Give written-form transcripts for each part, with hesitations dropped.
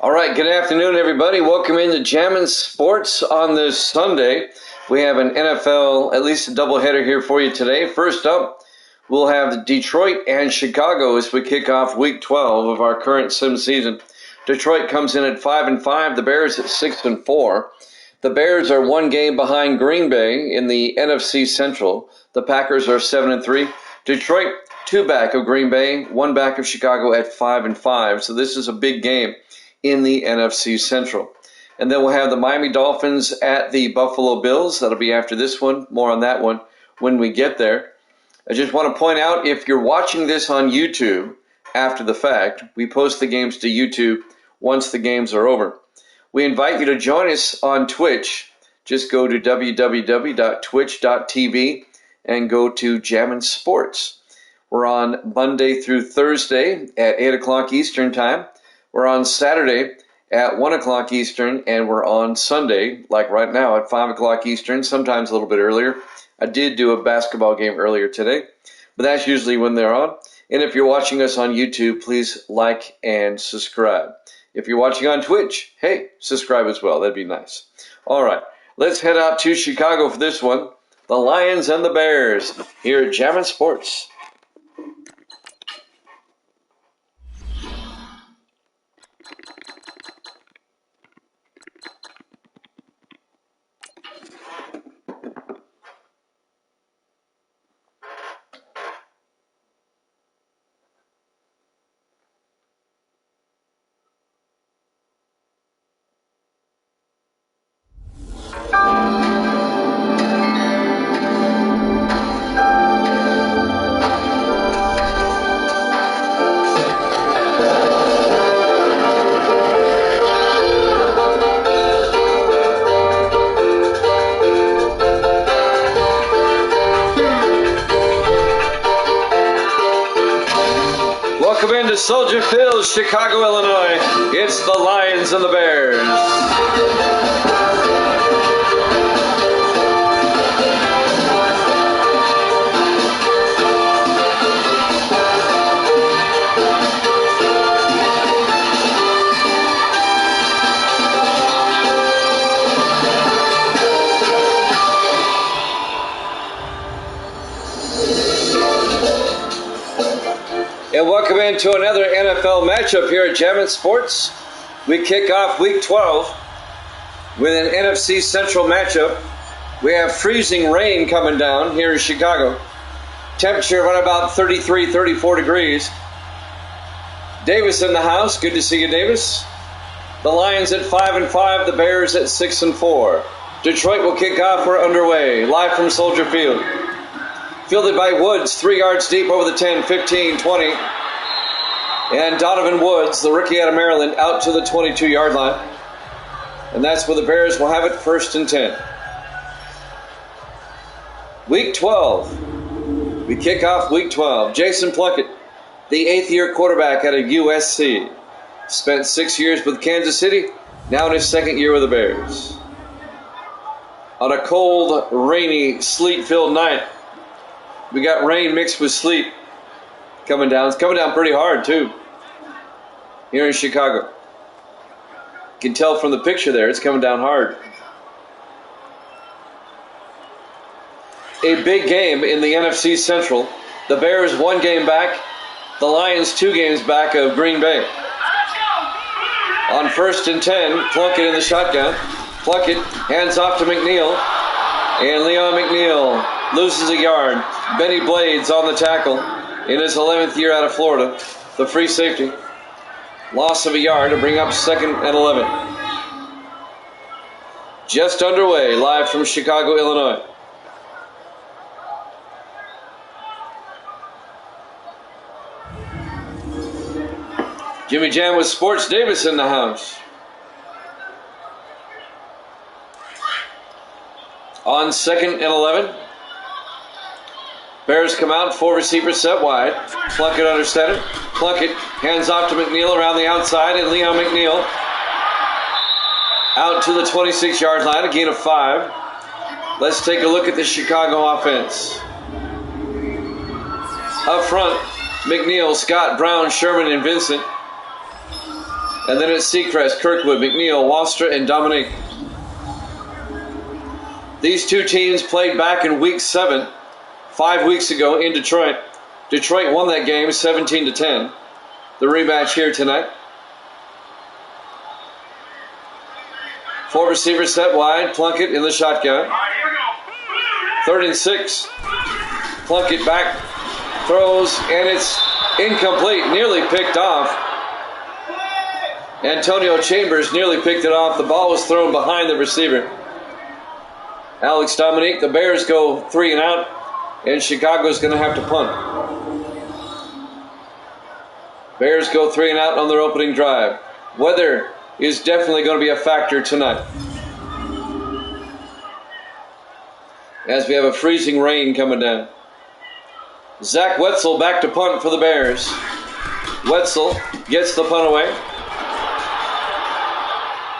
All right, good afternoon, everybody. Welcome into Jammin' Sports on this Sunday. We have an NFL, at least a doubleheader here for you today. First up, we'll have Detroit and Chicago as we kick off Week 12 of our current sim season. Detroit comes in at 5-5, the Bears at 6-4. The Bears are one game behind Green Bay in the NFC Central. The Packers are 7-3. Detroit, two back of Green Bay, one back of Chicago at 5-5. So this is a big game in the NFC Central. And then we'll have the Miami Dolphins at the Buffalo Bills. That'll be after this one. More on that one when we get there. I just want to point out, if you're watching this on YouTube after the fact, we post the games to YouTube once the games are over. We invite you to join us on Twitch. Just go to www.twitch.tv and go to Jammin' Sports. We're on Monday through Thursday at 8 o'clock Eastern Time. We're on Saturday at 1 o'clock Eastern, and we're on Sunday, like right now, at 5 o'clock Eastern, sometimes a little bit earlier. I did do a basketball game earlier today, but that's usually when they're on. And if you're watching us on YouTube, please like and subscribe. If you're watching on Twitch, hey, subscribe as well. That'd be nice. All right, let's head out to Chicago for this one. The Lions and the Bears here at Jammin' Sports. welcome into Soldier Field, Chicago, Illinois. It's the Lions and the Bears. And welcome into another NFL matchup here at Jammin' Sports. We kick off Week 12 with an NFC Central matchup. We have freezing rain coming down here in Chicago. Temperature around about 33, 34 degrees. Davis in the house. Good to see you, Davis. The Lions at 5-5, the Bears at 6-4. Detroit will kick off. We're underway. Live from Soldier Field. Fielded by Woods, 3 yards deep over the 10, 15, 20. And Donovan Woods, the rookie out of Maryland, out to the 22-yard line. And that's where the Bears will have it, 1st and 10. Week 12. We kick off Week 12. Jason Plunkett, the 8th-year quarterback out of USC. Spent 6 years with Kansas City, now in his 2nd year with the Bears. On a cold, rainy, sleet-filled night, we got rain mixed with sleet coming down. It's coming down pretty hard, too, here in Chicago. You can tell from the picture there, it's coming down hard. A big game in the NFC Central. The Bears 1 game back. The Lions 2 games back of Green Bay. On 1st and 10, Plunkett in the shotgun. Plunkett hands off to McNeil. And Leon McNeil loses a yard. Benny Blades on the tackle in his 11th year out of Florida. The free safety. Loss of a yard to bring up 2nd and 11. Just underway, live from Chicago, Illinois. Jimmy Jam with Sports. Davis in the house. On 2nd and 11. Bears come out, 4 receivers set wide. Plunkett under center. Plunkett hands off to McNeil around the outside, and Leon McNeil out to the 26-yard line, a gain of 5. Let's take a look at the Chicago offense. Up front, McNeil, Scott, Brown, Sherman, and Vincent. And then it's Seacrest, Kirkwood, McNeil, Walstra, and Dominique. These 2 teams played back in Week 7, 5 weeks ago in Detroit. Detroit won that game 17-10. The rematch here tonight. 4 receivers set wide. Plunkett in the shotgun. 3rd and 6. Plunkett back, throws, and it's incomplete. Nearly picked off. Antonio Chambers nearly picked it off. The ball was thrown behind the receiver. Alex Dominique, the Bears go 3 and out, and Chicago's going to have to punt. Bears go 3 and out on their opening drive. Weather is definitely going to be a factor tonight, as we have a freezing rain coming down. Zach Wetzel back to punt for the Bears. Wetzel gets the punt away.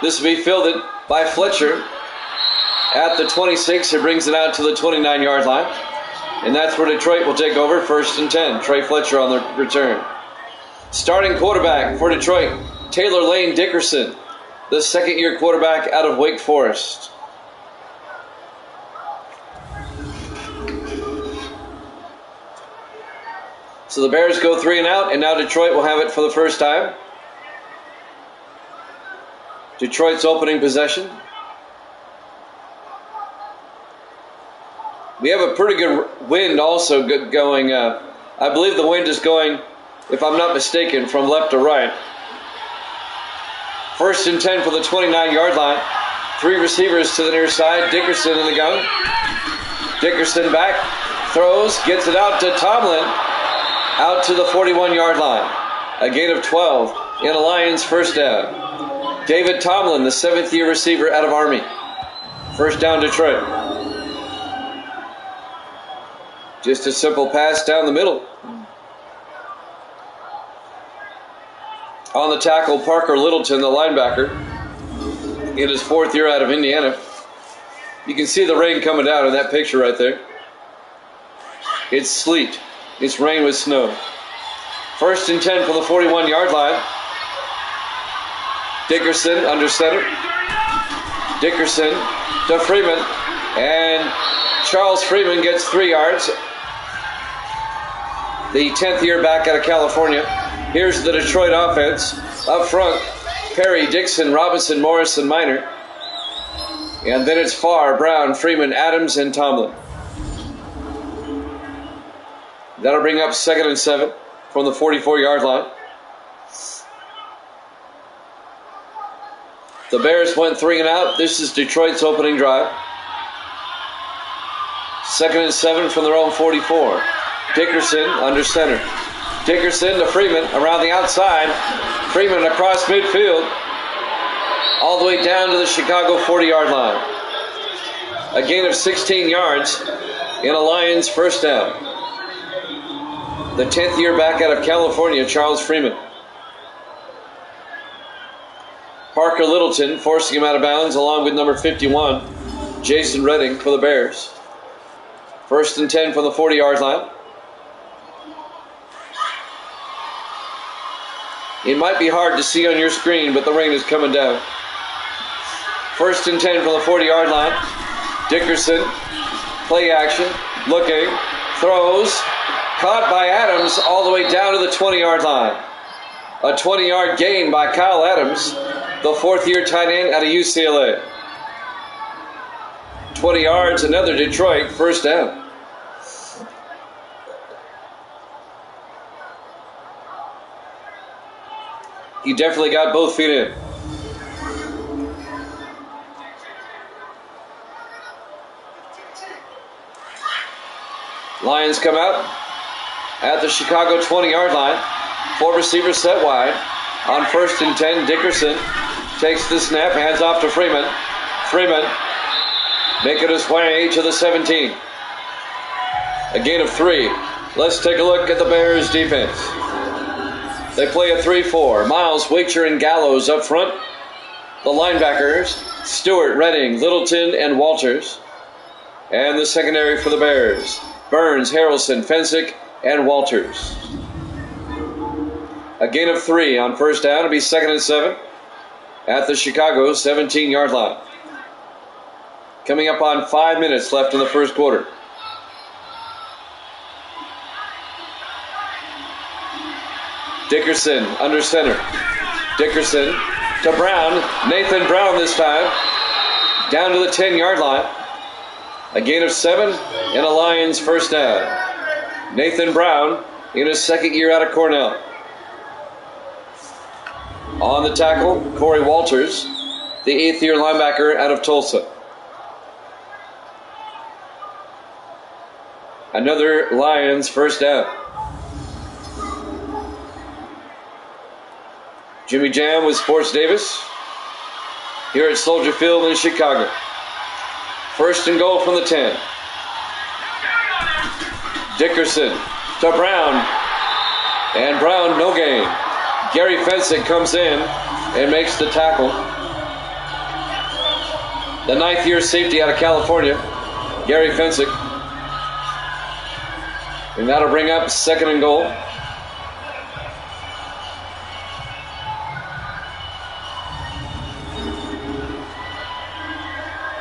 This will be fielded by Fletcher at the 26. It brings it out to the 29-yard line. And that's where Detroit will take over, 1st and 10. Trey Fletcher on the return. Starting quarterback for Detroit, Taylor Lane Dickerson, the 2nd-year quarterback out of Wake Forest. So the Bears go 3 and out, and now Detroit will have it for the first time. Detroit's opening possession. We have a pretty good wind also going. I believe the wind is going, if I'm not mistaken, from left to right. 1st and 10 for the 29-yard line. 3 receivers to the near side. Dickerson in the gun. Dickerson back, throws, gets it out to Tomlin, out to the 41-yard line. A gain of 12 in a Lions first down. David Tomlin, the 7th-year receiver out of Army. First down, Detroit. Just a simple pass down the middle. On the tackle, Parker Littleton, the linebacker, in his 4th year out of Indiana. You can see the rain coming down in that picture right there. It's sleet. It's rain with snow. 1st and 10 from the 41-yard line. Dickerson under center. Dickerson to Freeman. And Charles Freeman gets 3 yards. The 10th year back out of California. Here's the Detroit offense. Up front, Perry, Dixon, Robinson, Morris, and Minor. And then it's Farr, Brown, Freeman, Adams, and Tomlin. That'll bring up 2nd and 7 from the 44-yard line. The Bears went 3 and out. This is Detroit's opening drive. 2nd and 7 from their own 44. Dickerson under center. Dickerson to Freeman around the outside. Freeman across midfield. All the way down to the Chicago 40-yard line. A gain of 16 yards in a Lions first down. The 10th year back out of California, Charles Freeman. Parker Littleton forcing him out of bounds along with number 51, Jason Redding for the Bears. 1st and 10 from the 40-yard line. It might be hard to see on your screen, but the rain is coming down. 1st and 10 from the 40-yard line. Dickerson, play action, looking, throws, caught by Adams all the way down to the 20-yard line. A 20-yard gain by Kyle Adams, the 4th-year tight end out of UCLA. 20 yards, another Detroit first down. He definitely got both feet in. Lions come out at the Chicago 20-yard line. 4 receivers set wide. On 1st and 10, Dickerson takes the snap, hands off to Freeman. Freeman making his way to the 17. A gain of 3. Let's take a look at the Bears defense. They play a 3-4. Miles, Wacher, and Gallows up front. The linebackers, Stewart, Redding, Littleton, and Walters. And the secondary for the Bears, Burns, Harrelson, Fensick, and Walters. A gain of 3 on first down. It'll be 2nd and 7 at the Chicago 17-yard line. Coming up on 5 minutes left in the first quarter. Dickerson under center. Dickerson to Brown. Nathan Brown this time. Down to the 10-yard line. A gain of 7 and a Lions first down. Nathan Brown in his 2nd year out of Cornell. On the tackle, Corey Walters, the 8th-year linebacker out of Tulsa. Another Lions first down. Jimmy Jam with Sports Davis here at Soldier Field in Chicago. 1st and goal from the 10. Dickerson to Brown. And Brown, no gain. Gary Fensick comes in and makes the tackle. The 9th-year safety out of California, Gary Fensick. And that'll bring up 2nd and goal.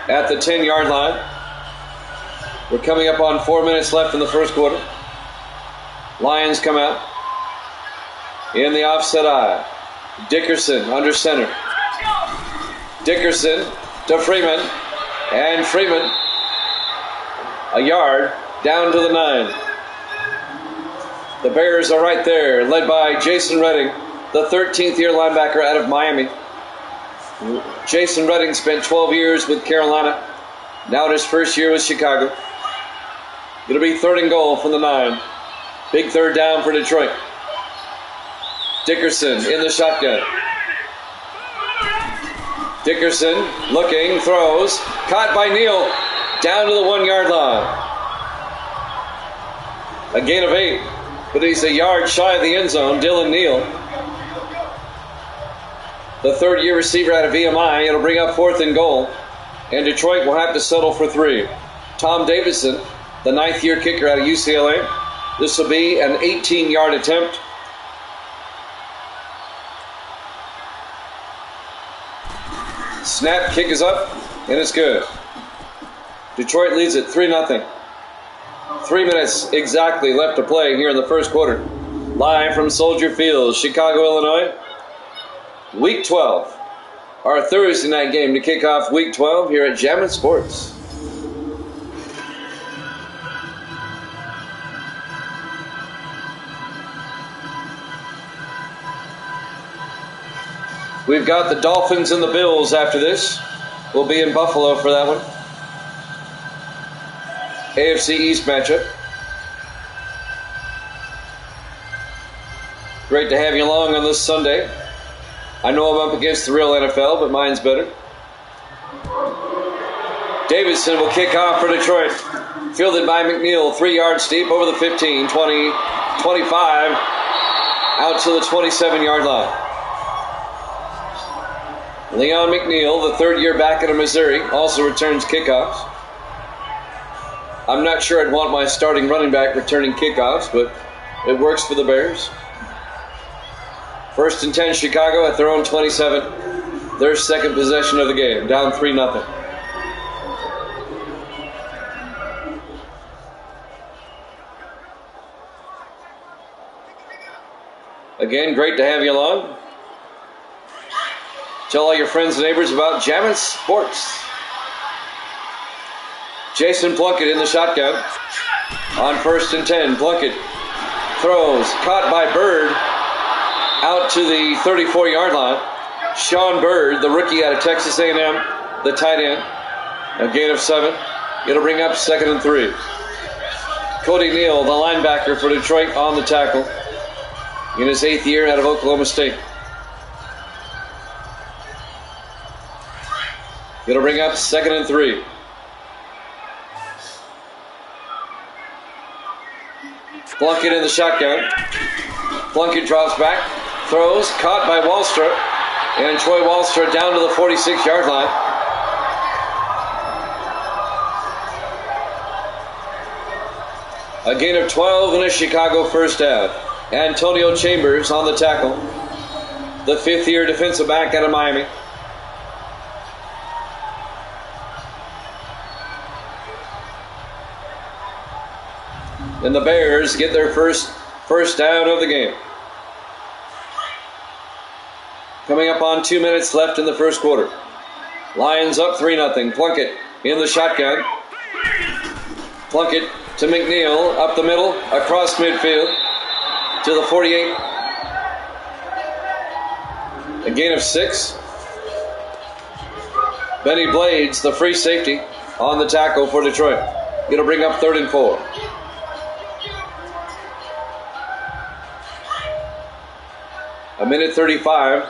At the 10-yard line. We're coming up on 4 minutes left in the first quarter. Lions come out. In the offset eye. Dickerson under center. Dickerson to Freeman. And Freeman, a yard down to the 9. The Bears are right there, led by Jason Redding, the 13th-year linebacker out of Miami. Jason Redding spent 12 years with Carolina. Now in his first year with Chicago. It'll be 3rd and goal from the 9. Big 3rd down for Detroit. Dickerson in the shotgun. Dickerson looking, throws, caught by Neal, down to the 1-yard line. A gain of 8, but he's a yard shy of the end zone, Dylan Neal. the third-year receiver out of VMI. It'll bring up 4th and goal, and Detroit will have to settle for 3. Tom Davidson, the 9th-year kicker out of UCLA. This will be an 18-yard attempt. Snap, kick is up, and it's good. Detroit leads it 3-0. 3 minutes exactly left to play here in the first quarter. Live from Soldier Field, Chicago, Illinois. Week 12. Our Thursday night game to kick off Week 12 here at Jammin' Sports. We've got the Dolphins and the Bills after this. We'll be in Buffalo for that one. AFC East matchup. Great to have you along on this Sunday. I know I'm up against the real NFL, but mine's better. Davidson will kick off for Detroit. Fielded by McNeil, 3 yards deep over the 15, 20, 25, out to the 27-yard line. Leon McNeil, the third-year back out of Missouri, also returns kickoffs. I'm not sure I'd want my starting running back returning kickoffs, but it works for the Bears. 1st and 10, Chicago at their own 27. Their second possession of the game, down 3-0. Again, great to have you along. Tell all your friends and neighbors about Jammin' Sports. Jason Plunkett in the shotgun. On 1st and 10, Plunkett throws, caught by Bird, out to the 34-yard line. Sean Bird, the rookie out of Texas A&M, the tight end. A gain of 7. It'll bring up 2nd and 3. Cody Neal, the linebacker for Detroit, on the tackle. In his 8th year out of Oklahoma State. It'll bring up 2nd and 3. Plunkett in the shotgun. Plunkett drops back, throws, caught by Wallstra, and Troy Wallstra down to the 46-yard line. A gain of 12 and a Chicago first down. Antonio Chambers on the tackle, the 5th-year defensive back out of Miami. And the Bears get their first down of the game. Coming up on 2 minutes left in the first quarter. Lions up 3-0. Plunkett in the shotgun. Plunkett to McNeil, up the middle, across midfield to the 48. A gain of 6. Benny Blades, the free safety, on the tackle for Detroit. It'll bring up 3rd and 4. A minute 35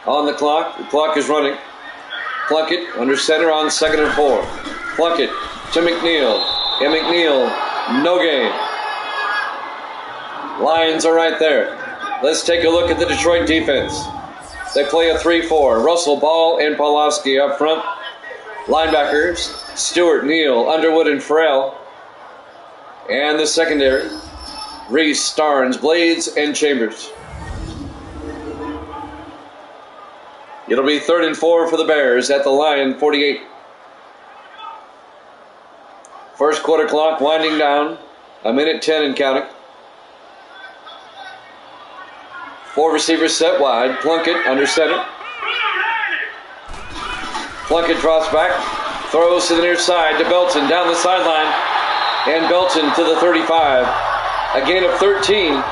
on the clock. The clock is running. Plunkett under center on 2nd and 4. Plunkett to McNeil. And McNeil, no gain. Lions are right there. Let's take a look at the Detroit defense. They play a 3-4. Russell, Ball, and Pawlowski up front. Linebackers, Stewart, Neal, Underwood, and Farrell. And the secondary, Reese, Starnes, Blades, and Chambers. It'll be 3rd and 4 for the Bears at the Lion 48. First quarter clock winding down. A minute 10 and counting. 4 receivers set wide. Plunkett under center. Plunkett drops back. Throws to the near side to Belton down the sideline. And Belton to the 35. A gain of 13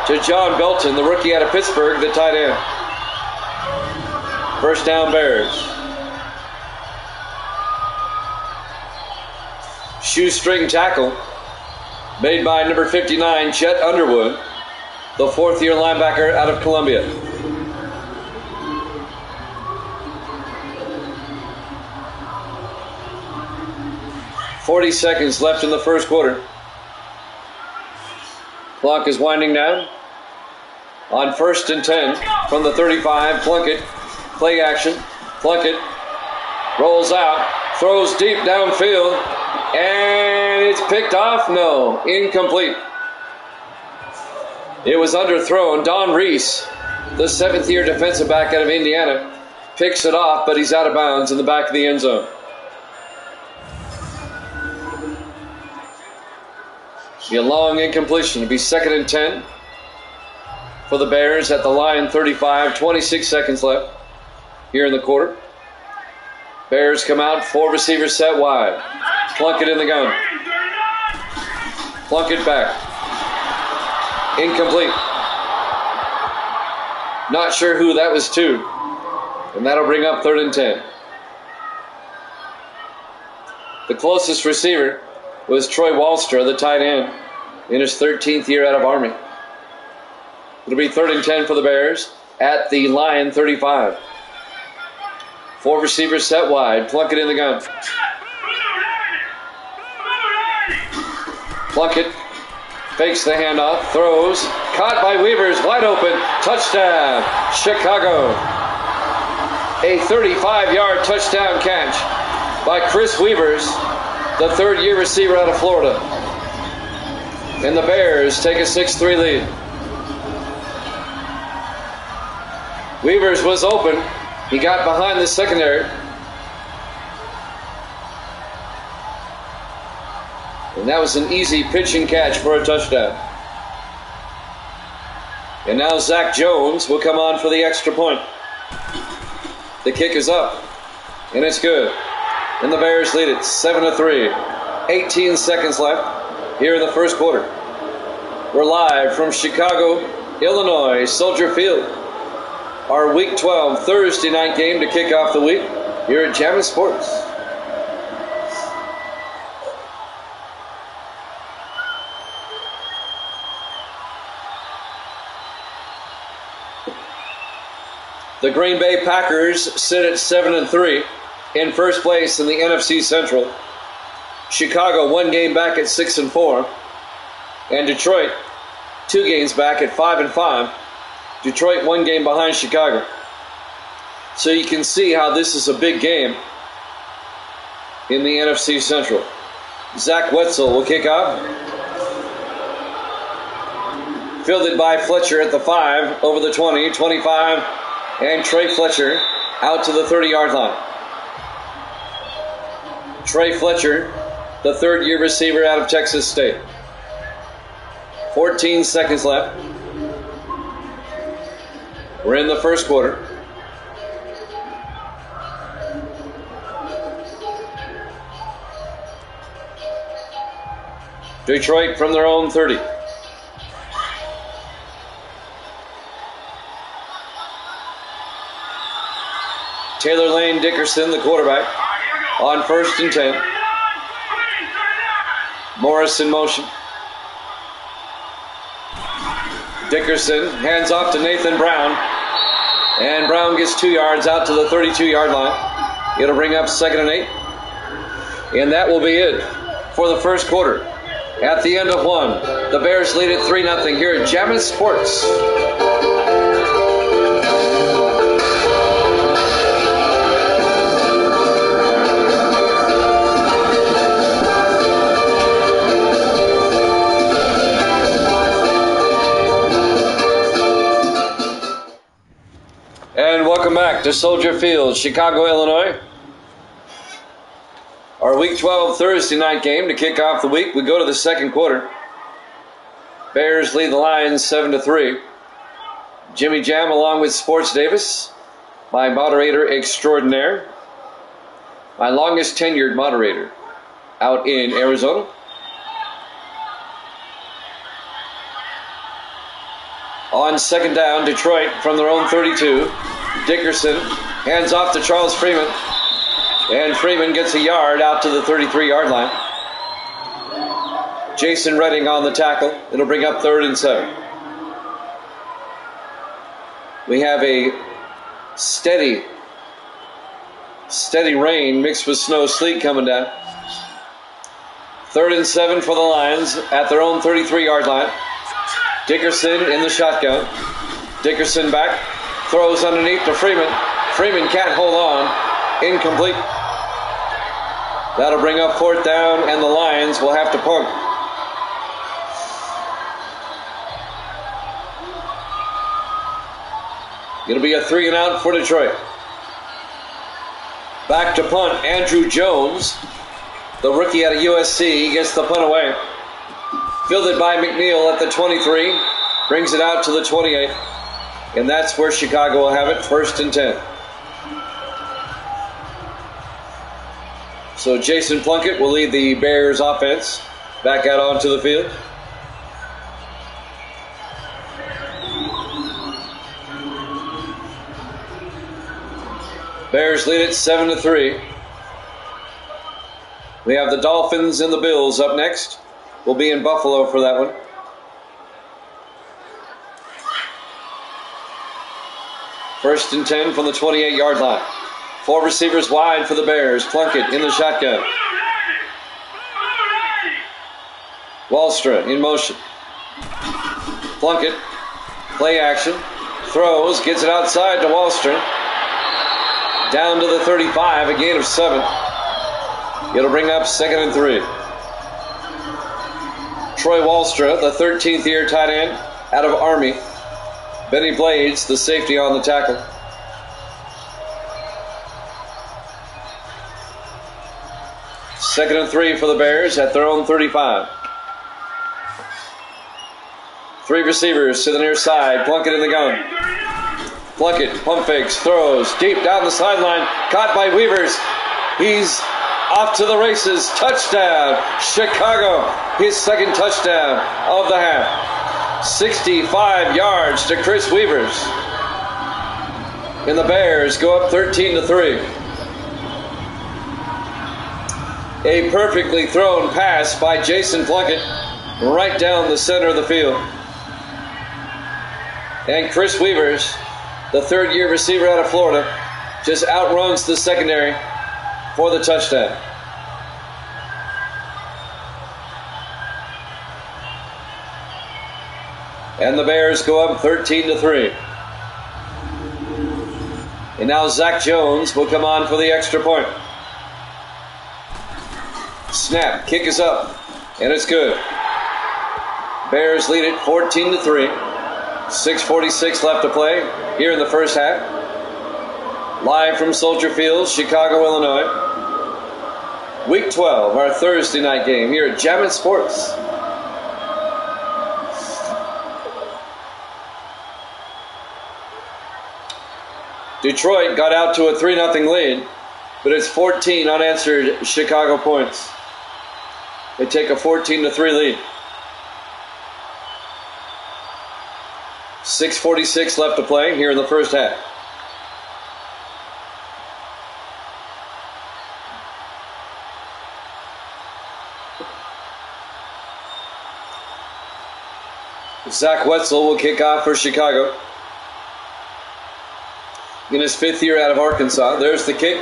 to John Belton, the rookie out of Pittsburgh, the tight end. First down, Bears. Shoestring tackle made by number 59, Chet Underwood, the 4th-year linebacker out of Columbia. "40 seconds left in the first quarter. Clock is winding down. On 1st and 10 from the 35, Plunkett, play action. Plunkett rolls out, throws deep downfield, and it's picked off. No, incomplete. It was underthrown. Don Reese, the 7th-year defensive back out of Indiana, picks it off, but he's out of bounds in the back of the end zone. Be a long incompletion. It'll be 2nd and 10 for the Bears at the line 35. 26 seconds left here in the quarter. Bears come out, 4 receivers set wide. Plunkett in the gun. Plunkett back. Incomplete. Not sure who that was to. And that'll bring up 3rd and 10. The closest receiver was Troy Walstra, the tight end, in his 13th year out of Army. It'll be 3rd and 10 for the Bears at the line 35. 4 receivers set wide. Plunkett in the gun. Plunkett fakes the handoff, throws, caught by Weavers, wide open, touchdown, Chicago. A 35-yard touchdown catch by Chris Weavers, the 3rd-year receiver out of Florida. And the Bears take a 6-3 lead. Weavers was open. He got behind the secondary. And that was an easy pitch and catch for a touchdown. And now Zach Jones will come on for the extra point. The kick is up, and it's good. And the Bears lead it 7-3. 18 seconds left here in the first quarter. We're live from Chicago, Illinois, Soldier Field. Our Week 12 Thursday night game to kick off the week here at Jammin' Sports. The Green Bay Packers sit at 7-3 in first place in the NFC Central. Chicago 1 game back at 6-4. And Detroit 2 games back at 5-5. Detroit 1 game behind Chicago. So you can see how this is a big game in the NFC Central. Zach Wetzel will kick off. Fielded by Fletcher at the 5, over the 20, 25, and Trey Fletcher out to the 30-yard line. Trey Fletcher, the 3rd-year receiver out of Texas State. 14 seconds left. We're in the first quarter. Detroit from their own 30. Taylor Lane Dickerson, the quarterback, on 1st and 10. Morris in motion. Dickerson hands off to Nathan Brown. And Brown gets 2 yards out to the 32-yard line. It'll bring up 2nd and 8. And that will be it for the first quarter. At the end of 1, the Bears lead it 3-0 here at Jammin' Sports. And welcome back to Soldier Field, Chicago, Illinois. Our Week 12 Thursday night game to kick off the week. We go to the second quarter. Bears lead the Lions 7-3. Jimmy Jam along with Sports Davis, my moderator extraordinaire, my longest tenured moderator out in Arizona. On 2nd down, Detroit from their own 32. Dickerson hands off to Charles Freeman. And Freeman gets a yard out to the 33-yard line. Jason Redding on the tackle. It'll bring up 3rd and 7. We have a steady rain mixed with snow, sleet coming down. 3rd and 7 for the Lions at their own 33-yard line. Dickerson in the shotgun. Dickerson back. Throws underneath to Freeman. Freeman can't hold on. Incomplete. That'll bring up 4th down, and the Lions will have to punt. It'll be a 3-and-out for Detroit. Back to punt, Andrew Jones, the rookie out of USC, gets the punt away. Fielded by McNeil at the 23, brings it out to the 28, and that's where Chicago will have it, 1st and 10. So Jason Plunkett will lead the Bears offense back out onto the field. Bears lead it 7-3. We have the Dolphins and the Bills up next. We'll be in Buffalo for that one. First and 10 from the 28-yard line. 4 receivers wide for the Bears. Plunkett in the shotgun. Wallstra in motion. Plunkett, play action. Throws, gets it outside to Wallstra. Down to the 35, a gain of 7. It'll bring up 2nd and 3. Troy Wallstra, the 13th year tight end out of Army. Benny Blades, the safety on the tackle. Second and 3 for the Bears at their own 35. 3 receivers to the near side. Plunkett in the gun. Plunkett, pump fakes, throws deep down the sideline. Caught by Weavers. He's off to the races. Touchdown, Chicago. His 2nd touchdown of the half. 65 yards to Chris Weavers. And the Bears go up 13-3. A perfectly thrown pass by Jason Plunkett right down the center of the field. And Chris Weavers, the 3rd-year receiver out of Florida, just outruns the secondary for the touchdown. And the Bears go up 13-3. And now Zach Jones will come on for the extra point. Snap, kick is up, and it's good. Bears lead it 14-3. 6:46 left to play here in the first half. Live from Soldier Field, Chicago, Illinois. Week 12, our Thursday night game here at Jammin' Sports. Detroit got out to a 3-0 lead, but it's 14 unanswered Chicago points. They take a 14-3 lead. 6:46 left to play here in the first half. Zach Wetzel will kick off for Chicago. In his 5th year out of Arkansas. There's the kick.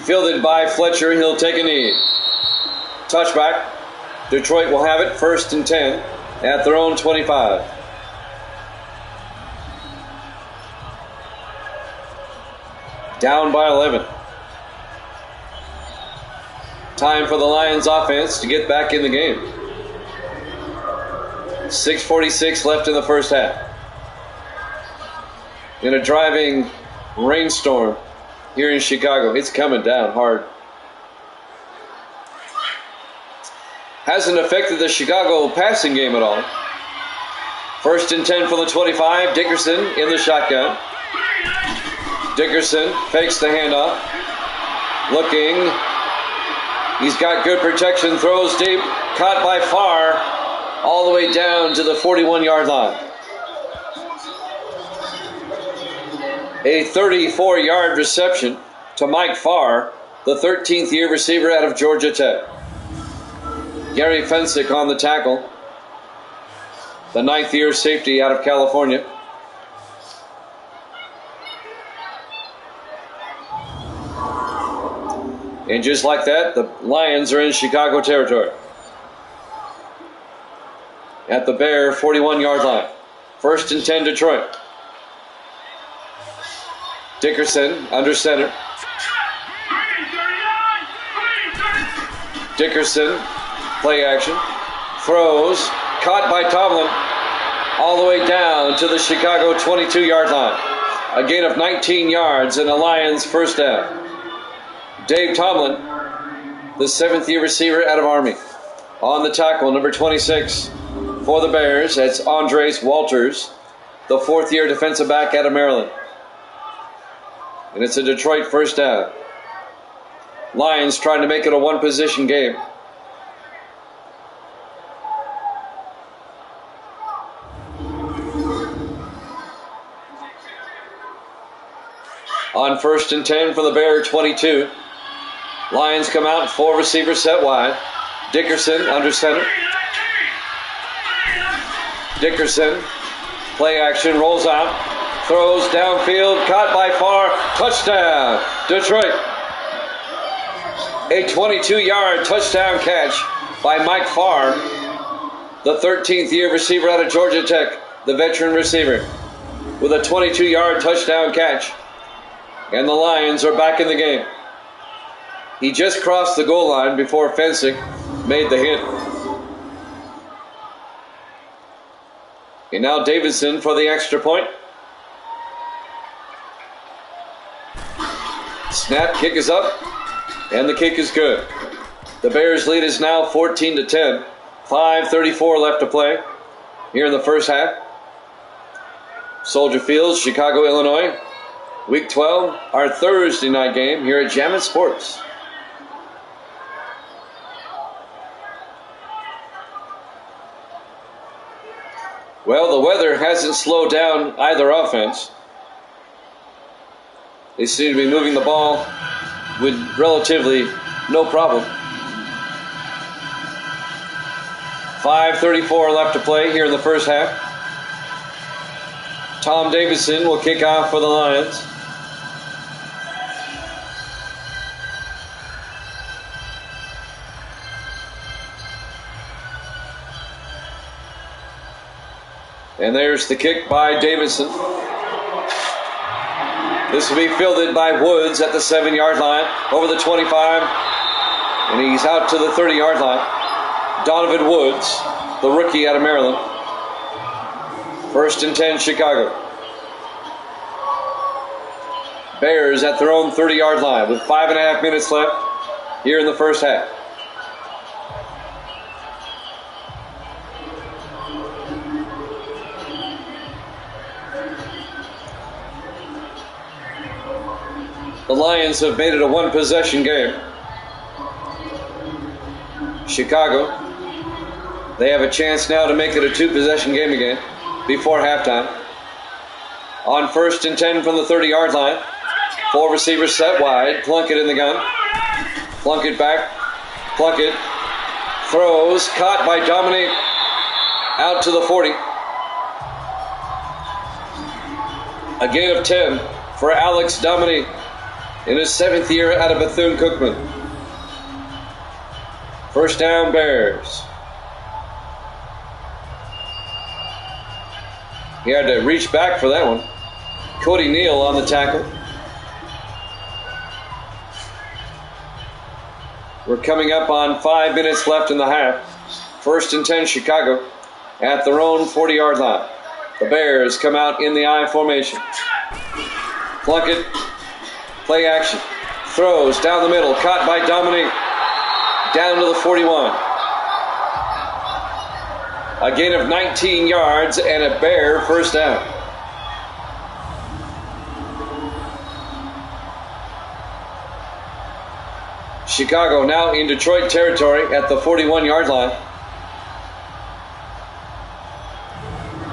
Fielded by Fletcher. He'll take a knee. Touchback. Detroit will have it 1st and 10 at their own 25. Down by 11. Time for the Lions offense to get back in the game. 6:46 left in the first half. In a driving rainstorm here in Chicago. It's coming down hard. Hasn't affected the Chicago passing game at all. 1st and 10 from the 25. Dickerson in the shotgun. Dickerson fakes the handoff. Looking. He's got good protection. Throws deep. Caught by Farr. All the way down to the 41-yard line. A 34-yard reception to Mike Farr, the 13th year receiver out of Georgia Tech. Gary Fensick on the tackle, the 9th year safety out of California. And just like that, the Lions are in Chicago territory. At the Bear 41-yard line. First and 10, Detroit. Dickerson under center. Dickerson, play action. Throws, caught by Tomlin. All the way down to the Chicago 22-yard line. A gain of 19 yards and a Lions first down. Dave Tomlin, the 7th-year receiver out of Army. On the tackle, number 26 for the Bears, that's Andres Walters, the 4th-year defensive back out of Maryland. And it's a Detroit first down. Lions trying to make it a one-position game. On first and 10 for the Bear 22. Lions come out, 4 receivers set wide. Dickerson under center. Dickerson, play action, rolls out, throws downfield, caught by Farr, touchdown, Detroit. A 22-yard touchdown catch by Mike Farr, the 13th-year receiver out of Georgia Tech, the veteran receiver, with a 22-yard touchdown catch. And the Lions are back in the game. He just crossed the goal line before Fensick made the hit. And now Davidson for the extra point. Snap, kick is up, and the kick is good. The Bears' lead is now 14-10. 5:34 left to play here in the first half. Soldier Field, Chicago, Illinois. Week 12, our Thursday night game here at Jammin' Sports. Well, the weather hasn't slowed down either offense. They seem to be moving the ball with relatively no problem. 5:34 left to play here in the first half. Tom Davidson will kick off for the Lions. And there's the kick by Davidson. This will be fielded by Woods at the 7-yard line, over the 25, and he's out to the 30-yard line. Donovan Woods, the rookie out of Maryland. First and 10, Chicago. Bears at their own 30-yard line with 5.5 minutes left here in the first half. The Lions have made it a one-possession game. Chicago, they have a chance now to make it a 2-possession game again before halftime. On first and 10 from the 30-yard line, 4 receivers set wide. Plunkett in the gun. Plunkett back. Plunkett throws, caught by Dominic, out to the 40. A gain of 10 for Alex Dominic in his 7th year out of Bethune-Cookman. First down, Bears. He had to reach back for that one. Cody Neal on the tackle. We're coming up on 5 minutes left in the half. First and 10, Chicago at their own 40-yard line. The Bears come out in the I formation. Plunkett, play action. Throws down the middle, caught by Dominic. Down to the 41. A gain of 19 yards and a Bear first down. Chicago now in Detroit territory at the 41-yard line.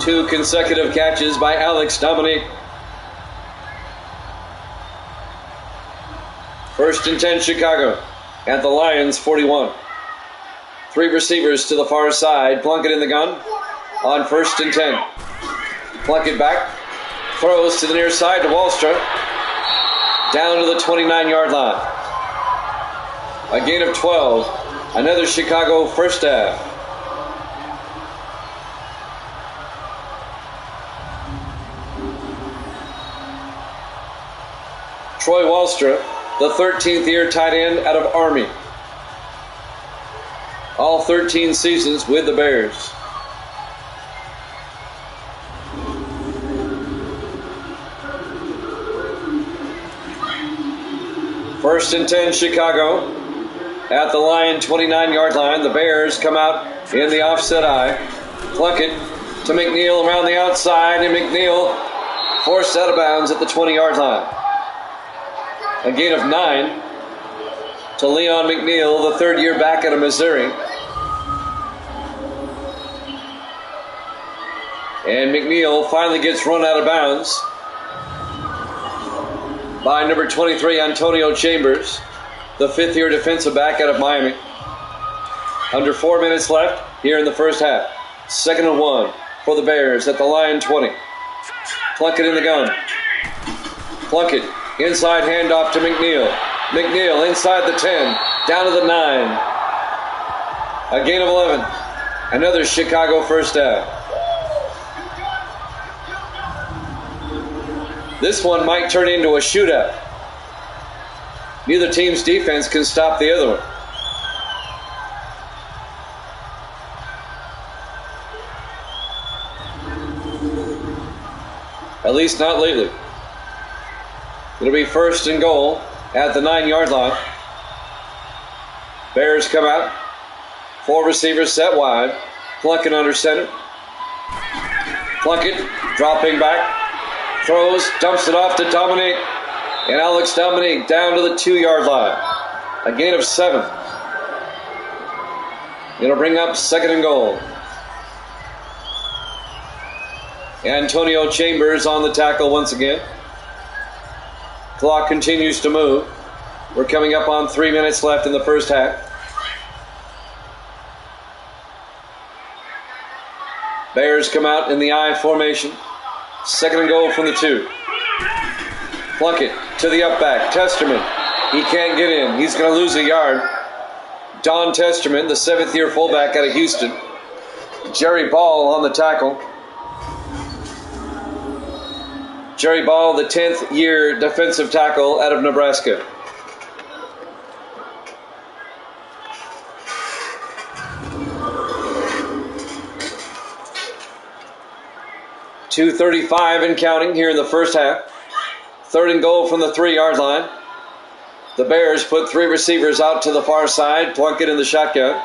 2 consecutive catches by Alex Dominic. First and 10, Chicago at the Lions 41. 3 receivers to the far side. Plunkett in the gun on first and 10. Plunkett back. Throws to the near side to Wallstra. Down to the 29-yard line. A gain of 12. Another Chicago first down. Troy Wallstra, the 13th year tight end out of Army. All 13 seasons with the Bears. First and 10, Chicago. At the line, 29-yard line, the Bears come out in the offset eye. Plunkett to McNeil around the outside, and McNeil forced out of bounds at the 20-yard line. A gain of 9 to Leon McNeil, the third year back out of Missouri. And McNeil finally gets run out of bounds by number 23, Antonio Chambers, the fifth-year defensive back out of Miami. Under 4 minutes left here in the first half. 2nd and 1 for the Bears at the line 20. Plunkett in the gun. Plunkett, inside handoff to McNeil. McNeil inside the 10, down to the 9. A gain of 11. Another Chicago first down. This one might turn into a shootout. Neither team's defense can stop the other one. At least not lately. It'll be 1st and goal at the 9-yard line. Bears come out. 4 receivers set wide. Plunkett under center. Plunkett dropping back. Throws, dumps it off to Dominique. And Alex Dominique down to the 2-yard line. A gain of 7. It'll bring up 2nd and goal. Antonio Chambers on the tackle once again. Clock continues to move. We're coming up on 3 minutes left in the first half. Bears come out in the I formation. 2nd and goal from the 2. Plunkett to the up back. Testerman. He can't get in. He's going to lose a yard. Don Testerman, the 7th-year fullback out of Houston. Jerry Ball on the tackle. Jerry Ball, the 10th-year defensive tackle out of Nebraska. .235 and counting here in the first half. 3rd and goal from the 3-yard line. The Bears put 3 receivers out to the far side. Plunkett in the shotgun.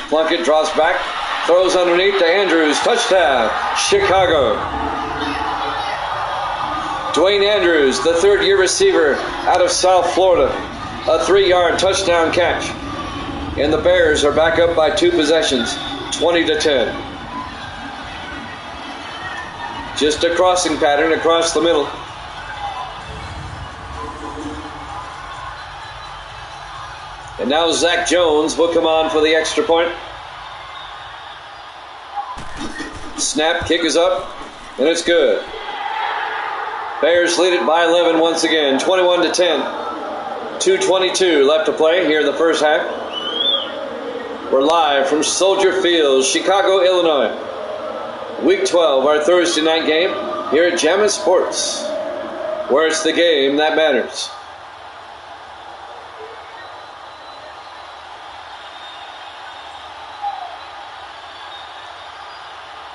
Plunkett draws back. Throws underneath to Andrews. Touchdown, Chicago. Dwayne Andrews, the 3rd-year receiver out of South Florida. A 3-yard touchdown catch. And the Bears are back up by 2 possessions, 20-10. Just a crossing pattern across the middle. And now Zach Jones will come on for the extra point. Snap, kick is up, and it's good. Bears lead it by 11 once again, 21-10. 2:22 left to play here in the first half. We're live from Soldier Field, Chicago, Illinois. Week 12, our Thursday night game here at Jammin' Sports, where it's the game that matters.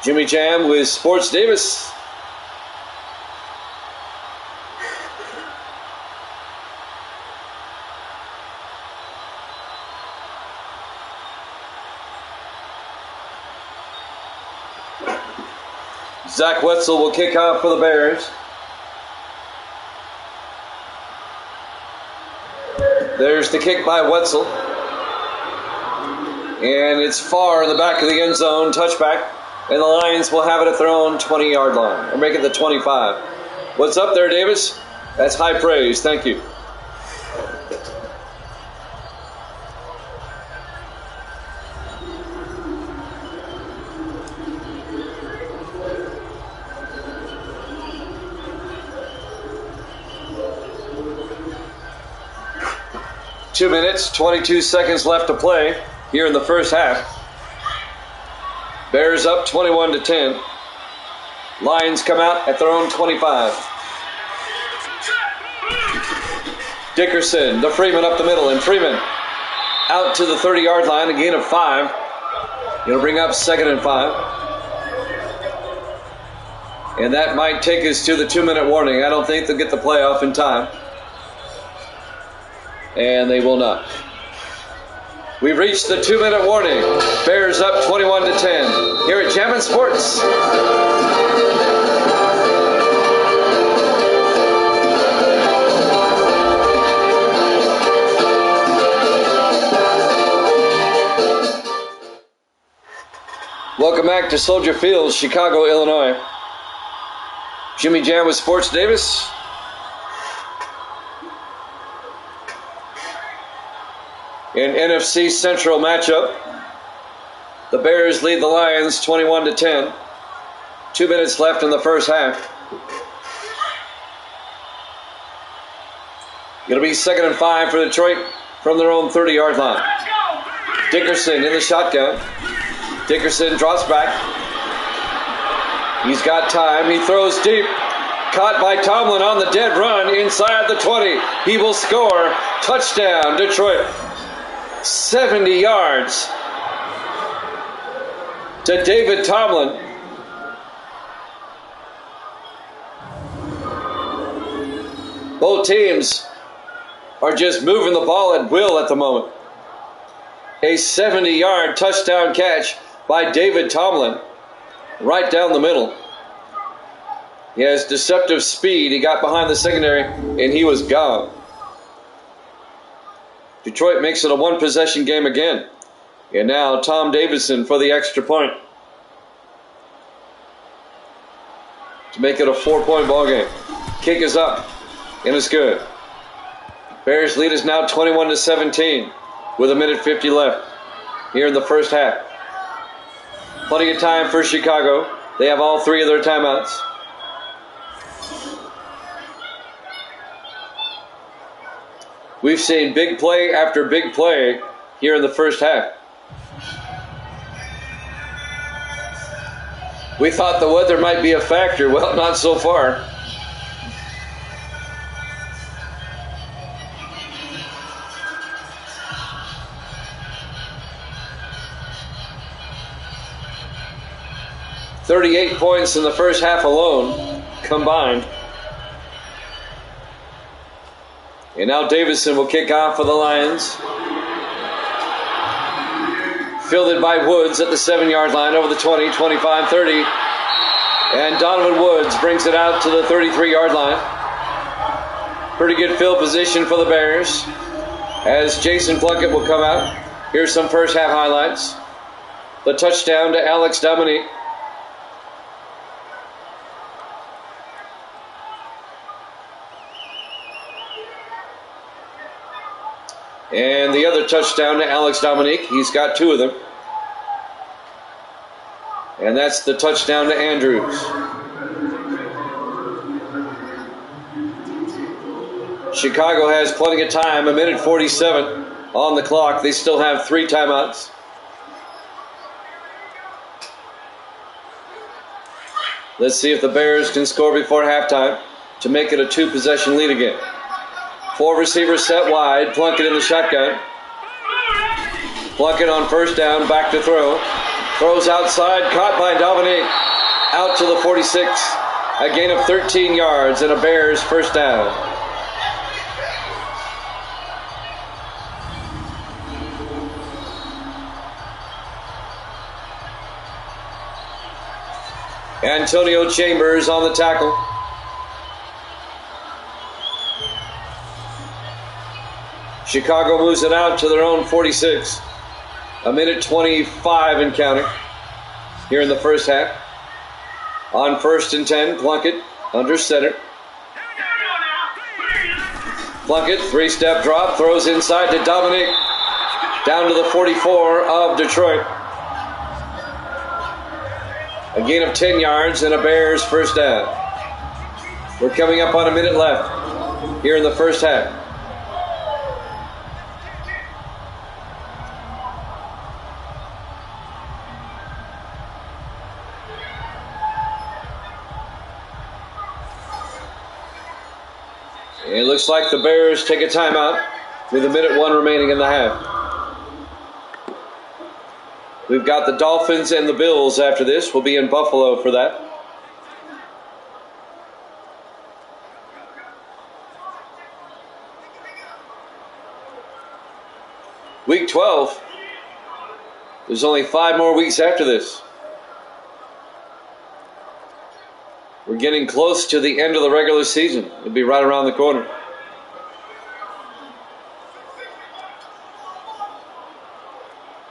Jimmy Jam with Sports Davis. Zach Wetzel will kick off for the Bears. There's the kick by Wetzel. And it's far in the back of the end zone, touchback. And the Lions will have it at their own 20-yard line. Or make it the 25. What's up there, Davis? That's high praise. Thank you. Two minutes, 22 seconds left to play here in the first half. Bears up 21-10. Lions come out at their own 25. Dickerson to Freeman up the middle, and Freeman out to the 30-yard line, a gain of 5. It'll bring up 2nd and 5. And that might take us to the 2-minute warning. I don't think they'll get the play off in time. And they will not. We've reached the 2-minute warning. Bears up 21-10 here at Jammin' Sports. Welcome back to Soldier Field, Chicago, Illinois. Jimmy Jam with Sports Davis. In NFC Central matchup, the Bears lead the Lions 21-10. 2 minutes left in the first half. It'll be 2nd and 5 for Detroit from their own 30-yard line. Dickerson in the shotgun. Dickerson drops back. He's got time. He throws deep. Caught by Tomlin on the dead run inside the 20. He will score. Touchdown, Detroit. 70 yards to David Tomlin. Both teams are just moving the ball at will at the moment. A 70-yard touchdown catch by David Tomlin right down the middle. He has deceptive speed. He got behind the secondary and he was gone. Detroit makes it a one-possession game again. And now Tom Davidson for the extra point to make it a 4-point ball game. Kick is up and it's good. Bears lead is now 21-17 with 1:50 left here in the first half. Plenty of time for Chicago. They have all 3 of their timeouts. We've seen big play after big play here in the first half. We thought the weather might be a factor. Well, not so far. .38 points in the first half alone, combined. And now Davidson will kick off for the Lions. Fielded by Woods at the 7-yard line over the 20, 25, 30. And Donovan Woods brings it out to the 33-yard line. Pretty good field position for the Bears as Jason Plunkett will come out. Here's some first half highlights. The touchdown to Alex Dominique. And the other touchdown to Alex Dominique. He's got 2 of them. And that's the touchdown to Andrews. Chicago has plenty of time. 1:47 on the clock. They still have 3 timeouts. Let's see if the Bears can score before halftime to make it a 2-possession lead again. 4 receivers set wide. Plunkett in the shotgun. Plunkett on first down, back to throw. Throws outside, caught by Dominique. Out to the 46. A gain of 13 yards and a Bears first down. Antonio Chambers on the tackle. Chicago moves it out to their own 46. 1:25 and counting here in the first half. On 1st and 10, Plunkett under center. Plunkett, 3-step drop, throws inside to Dominique. Down to the 44 of Detroit. A gain of 10 yards and a Bears first down. We're coming up on 1 minute left here in the first half. It looks like the Bears take a timeout with 1:01 remaining in the half. We've got the Dolphins and the Bills after this. We'll be in Buffalo for that. Week 12. There's only 5 more weeks after this. We're getting close to the end of the regular season. It'll be right around the corner.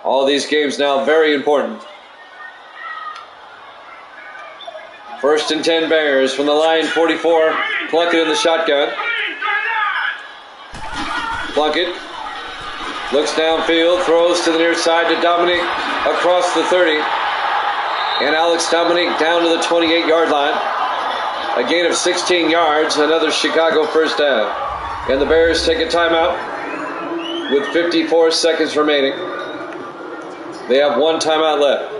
All these games now very important. 1st and 10 Bears from the line, 44. Plunkett in the shotgun. Plunkett looks downfield, throws to the near side to Dominic across the 30. And Alex Dominic down to the 28-yard line. A gain of 16 yards, another Chicago first down. And the Bears take a timeout with 54 seconds remaining. They have 1 timeout left.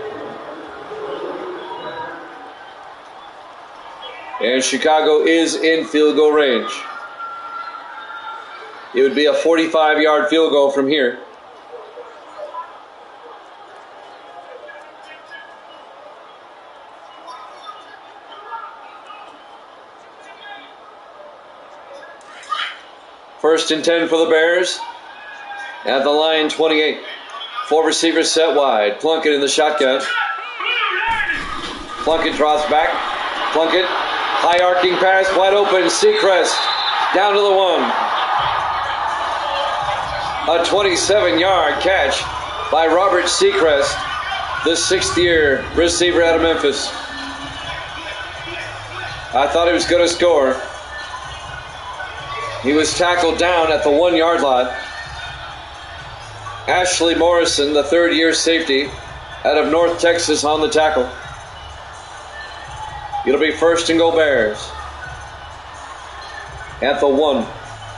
And Chicago is in field goal range. It would be a 45-yard field goal from here. First and 10 for the Bears. At the line, 28. 4 receivers set wide. Plunkett in the shotgun. Plunkett drops back. Plunkett, high arcing pass, wide open. Seacrest down to the 1. A 27-yard catch by Robert Seacrest, the 6th-year receiver out of Memphis. I thought he was going to score. He was tackled down at the 1-yard line. Ashley Morrison, the 3rd-year safety out of North Texas, on the tackle. It'll be 1st and goal Bears. At the 1.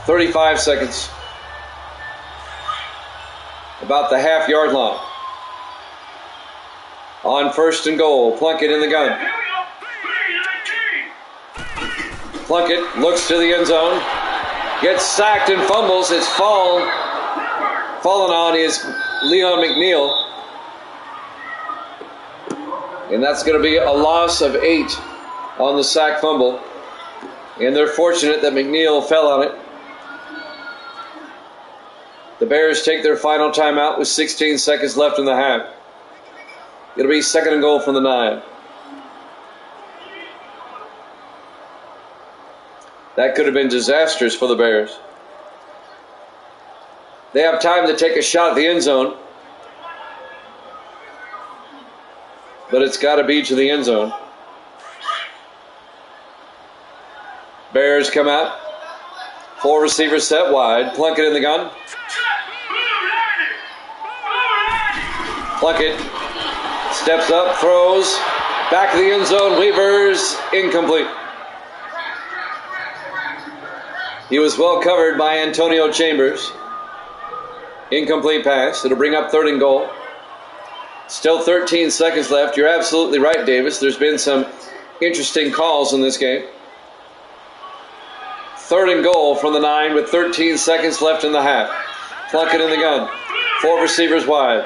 35 seconds. About the half-yard line. On 1st and goal, Plunkett in the gun. Plunkett looks to the end zone. Gets sacked and fumbles. It's fallen on is Leon McNeil. And that's going to be a loss of 8 on the sack fumble. And they're fortunate that McNeil fell on it. The Bears take their final timeout with 16 seconds left in the half. It'll be 2nd and goal from the 9. That could have been disastrous for the Bears. They have time to take a shot at the end zone. But it's got to be to the end zone. Bears come out. 4 receivers set wide. Plunkett in the gun. Plunkett steps up, throws. Back of the end zone. Weavers incomplete. He was well covered by Antonio Chambers. Incomplete pass. It'll bring up 3rd and goal. Still 13 seconds left. You're absolutely right, Davis. There's been some interesting calls in this game. 3rd and goal from the 9 with 13 seconds left in the half. Plunkett in the gun. 4 receivers wide.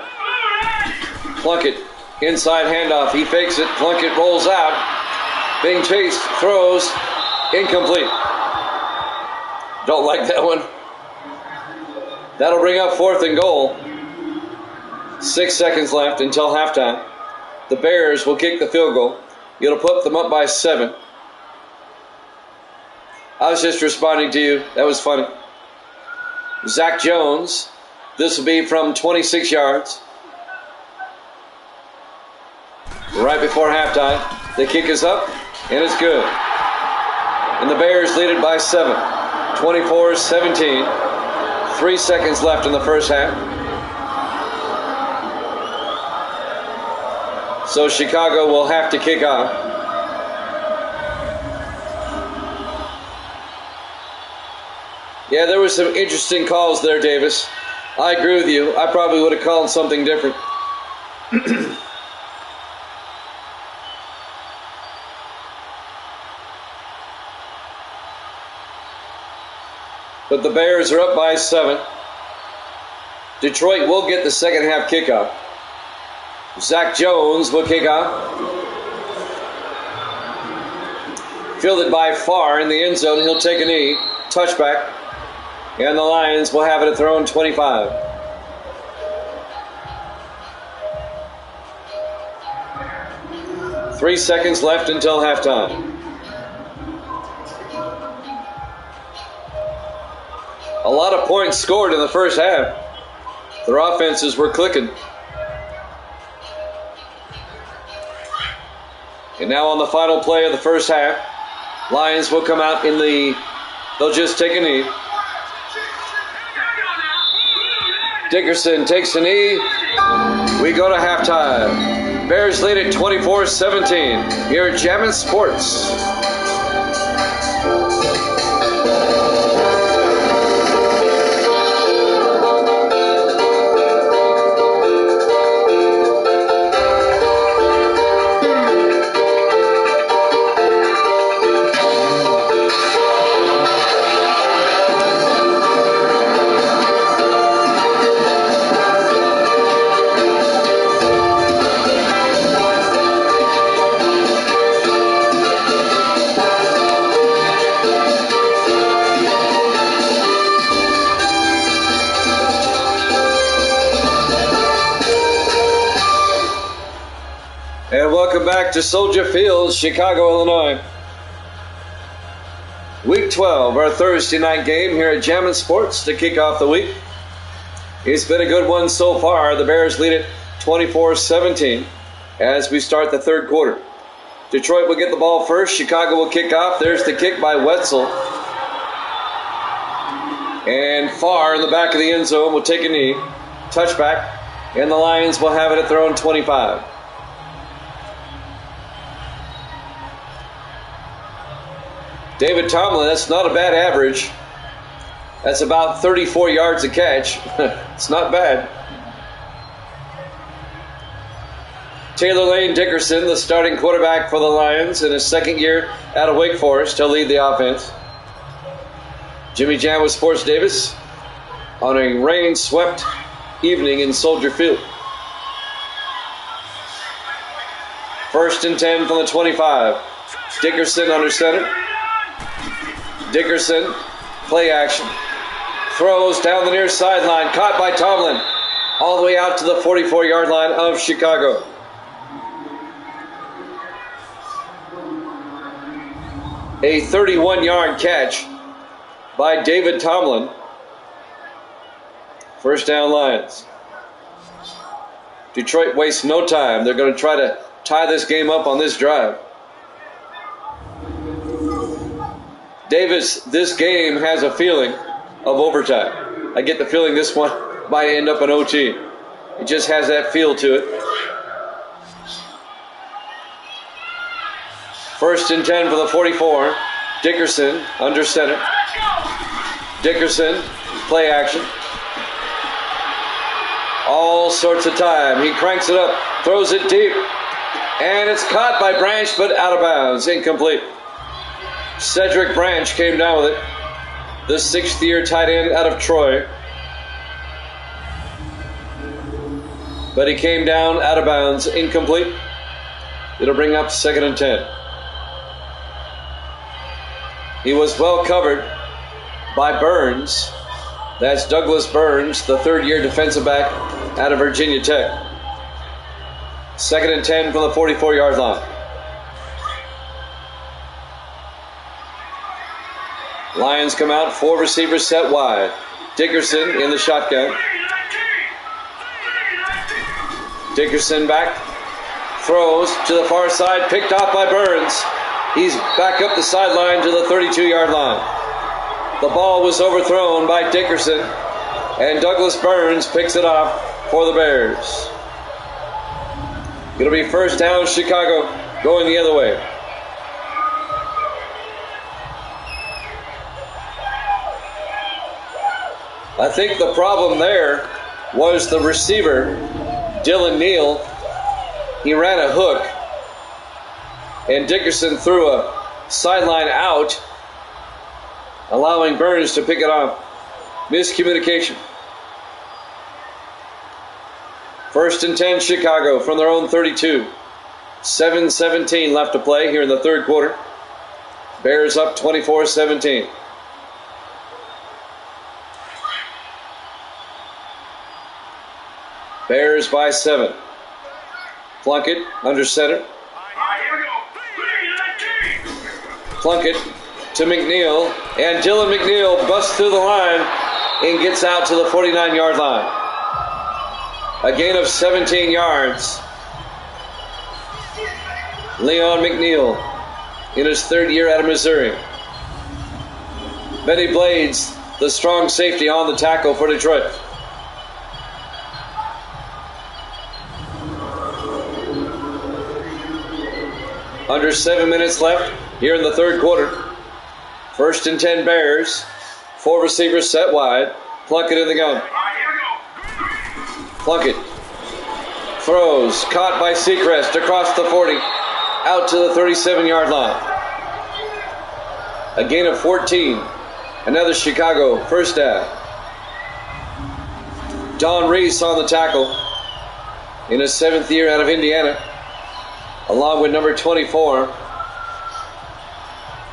Plunkett, inside handoff. He fakes it. Plunkett rolls out. Being chased. Throws. Incomplete. Don't like that one. That'll bring up 4th and goal. 6 seconds left until halftime. The Bears will kick the field goal. It'll put them up by 7. I was just responding to you. That was funny. Zach Jones. This will be from 26 yards. Right before halftime. The kick is up, and it's good. And the Bears lead it by 7. 24-17. 3 seconds left in the first half. So Chicago will have to kick off. Yeah, there were some interesting calls there, Davis. I agree with you. I probably would have called something different. but the Bears are up by 7. Detroit will get the second half kickoff. Zach Jones will kick off. Fielded by Farr in the end zone. He'll take a knee. Touchback. And the Lions will have it at their own 25. Three seconds left until halftime. A lot of points scored in the first half. Their offenses were clicking. And now on the final play of the first half, Lions will come out they'll just take a knee. Dickerson takes a knee. We go to halftime. Bears lead at 24-17 here at Jammin' Sports. And welcome back to Soldier Field, Chicago, Illinois. Week 12, our Thursday night game here at Jammin' Sports to kick off the week. It's been a good one so far. The Bears lead it 24-17 as we start the third quarter. Detroit will get the ball first. Chicago will kick off. There's the kick by Wetzel. And Farr in the back of the end zone will take a knee. Touchback. And the Lions will have it at their own 25. David Tomlin, that's not a bad average. That's about 34 yards a catch. It's not bad. Taylor Lane Dickerson, the starting quarterback for the Lions in his second year out of Wake Forest. He'll lead the offense. Jimmy Jam with Sports Davis on a rain-swept evening in Soldier Field. 1st and 10 from the 25. Dickerson under center. Dickerson, play action. Throws down the near sideline, caught by Tomlin. All the way out to the 44-yard line of Chicago. A 31-yard catch by David Tomlin. First down, Lions. Detroit wastes no time. They're going to try to tie this game up on this drive. Davis, this game has a feeling of overtime. I get the feeling this one might end up in OT. It just has that feel to it. 1st and 10 for the 44. Dickerson under center. Dickerson, play action. All sorts of time. He cranks it up, throws it deep, and it's caught by Branch, but out of bounds, incomplete. Cedric Branch came down with it, the 6th-year tight end out of Troy. But he came down out of bounds, incomplete. It'll bring up 2nd and 10. He was well covered by Burns. That's Douglas Burns, the 3rd-year defensive back out of Virginia Tech. 2nd and 10 from the 44-yard line. Lions come out, 4 receivers set wide. Dickerson in the shotgun. Dickerson back. Throws to the far side, picked off by Burns. He's back up the sideline to the 32-yard line. The ball was overthrown by Dickerson, and Douglas Burns picks it off for the Bears. It'll be first down, Chicago, going the other way. I think the problem there was the receiver, Dylan Neal. He ran a hook, and Dickerson threw a sideline out, allowing Burns to pick it off. Miscommunication. 1st and 10, Chicago from their own 32. 7:17 left to play here in the third quarter. Bears up 24-17. Bears by 7. Plunkett under center. Plunkett to McNeil, and Dylan McNeil busts through the line and gets out to the 49-yard line. A gain of 17 yards. Leon McNeil in his third year out of Missouri. Benny Blades, the strong safety, on the tackle for Detroit. Under 7 minutes left here in the third quarter. 1st and 10 Bears. 4 receivers set wide. Plunkett in the gun. Plunkett throws, caught by Seacrest across the 40, out to the 37-yard line. A gain of 14. Another Chicago first down. Don Reese on the tackle in his 7th year out of Indiana, along with number 24.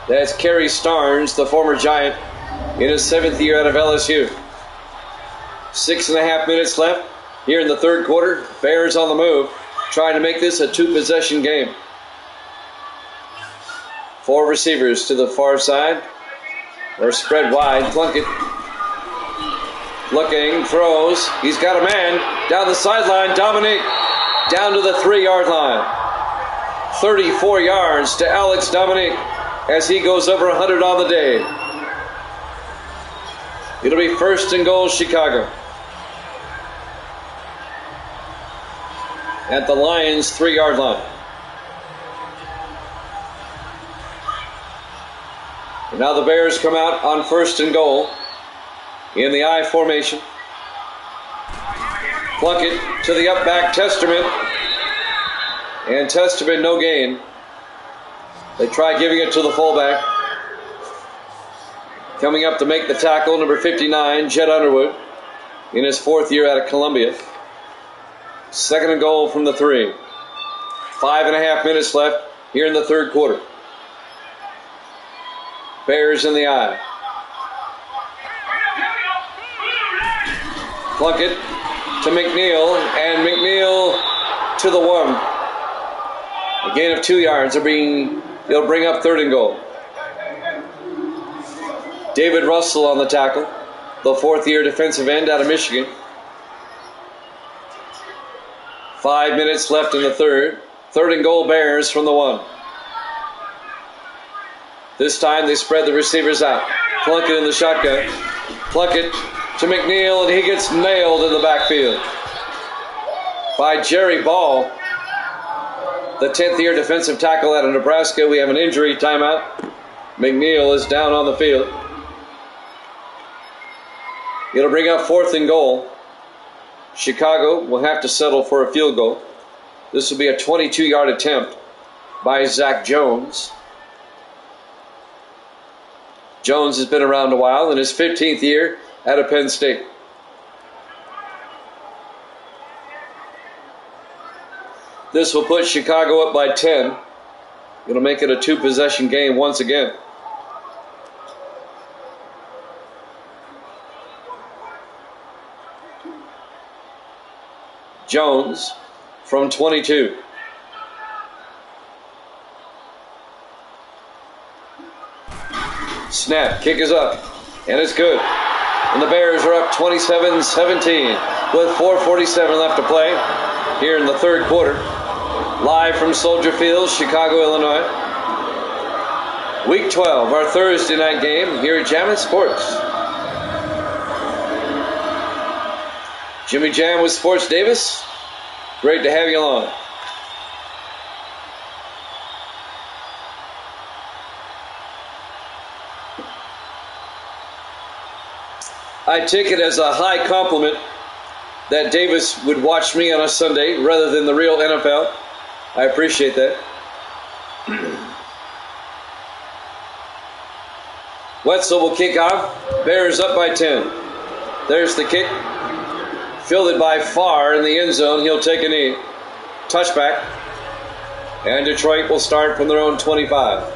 That's Kerry Starnes, the former Giant, in his 7th year out of LSU. 6.5 minutes left here in the third quarter. Bears on the move, trying to make this a 2-possession game. 4 receivers to the far side, or spread wide. Plunkett looking, throws. He's got a man down the sideline. Dominique down to the 3-yard line. 34 yards to Alex Dominique as he goes over 100 on the day. It'll be 1st and goal, Chicago. At the Lions' 3-yard line. And now the Bears come out on 1st and goal in the I formation. Plunkett to the up back, Testerman. And Testerman no gain. They try giving it to the fullback. Coming up to make the tackle, number 59, Jed Underwood, in his 4th year out of Columbia. 2nd and goal from the 3. 5.5 minutes left here in the third quarter. Bears in the I. Plunkett to McNeil, and McNeil to the 1. A gain of 2 yards. They'll bring up 3rd and goal. David Russell on the tackle, the 4th year defensive end out of Michigan. 5 minutes left in the third. 3rd and goal, Bears from the 1. This time they spread the receivers out. Plunkett in the shotgun. Plunkett to McNeil, and he gets nailed in the backfield by Jerry Ball, the 10th year defensive tackle out of Nebraska. We have an injury timeout. McNeil is down on the field. It'll bring up 4th and goal. Chicago will have to settle for a field goal. This will be a 22-yard attempt by Zach Jones. Jones has been around a while in his 15th year out of Penn State. This will put Chicago up by 10. It'll make it a 2-possession game once again. Jones from 22. Snap, kick is up, and it's good. And the Bears are up 27-17 with 4:47 left to play here in the third quarter. Live from Soldier Field, Chicago, Illinois. Week 12, our Thursday night game here at Jammin' Sports. Jimmy Jam with Sports Davis. Great to have you along. I take it as a high compliment that Davis would watch me on a Sunday rather than the real NFL. I appreciate that. Wetzel will kick off. Bears up by 10. There's the kick. Fielded by Farr in the end zone. He'll take a knee. Touchback. And Detroit will start from their own 25.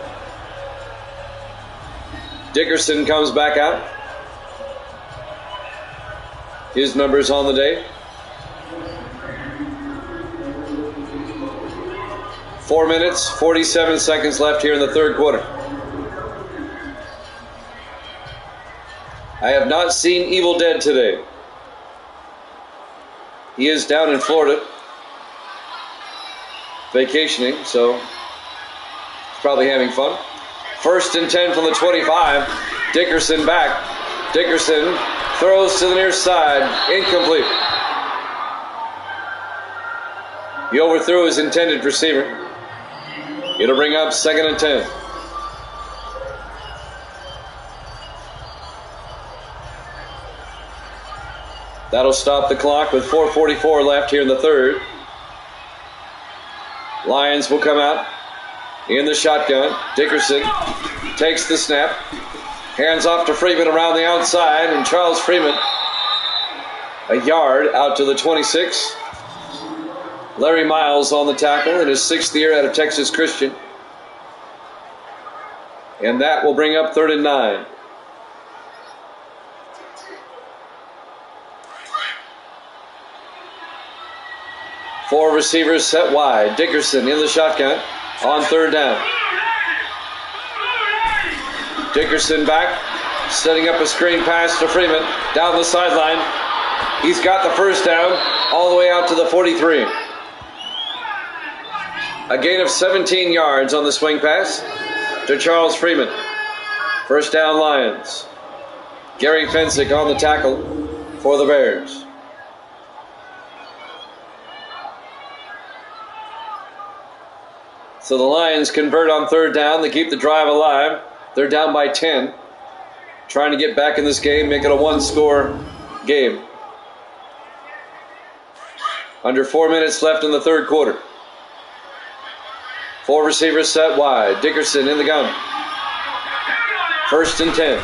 Dickerson comes back out. His numbers on the day. 4 minutes, 47 seconds left here in the third quarter. I have not seen Evil Dead today. He is down in Florida vacationing, so he's probably having fun. 1st and 10 from the 25. Dickerson back. Dickerson throws to the near side. Incomplete. He overthrew his intended receiver. It'll bring up 2nd and 10. That'll stop the clock with 4:44 left here in the third. Lions will come out in the shotgun. Dickerson takes the snap. Hands off to Freeman around the outside, and Charles Freeman a yard out to the 26. Larry Miles on the tackle in his 6th year out of Texas Christian. And that will bring up 3rd and 9. Four receivers set wide. Dickerson in the shotgun on 3rd down. Dickerson back, setting up a screen pass to Freeman down the sideline. He's got the 1st down all the way out to the 43. A gain of 17 yards on the swing pass to Charles Freeman. 1st down Lions. Gary Fensick on the tackle for the Bears. So the Lions convert on 3rd down. They keep the drive alive. They're down by 10. Trying to get back in this game, make it a 1-score game. Under 4 minutes left in the third quarter. 4 receivers set wide. Dickerson in the gun. 1st and 10.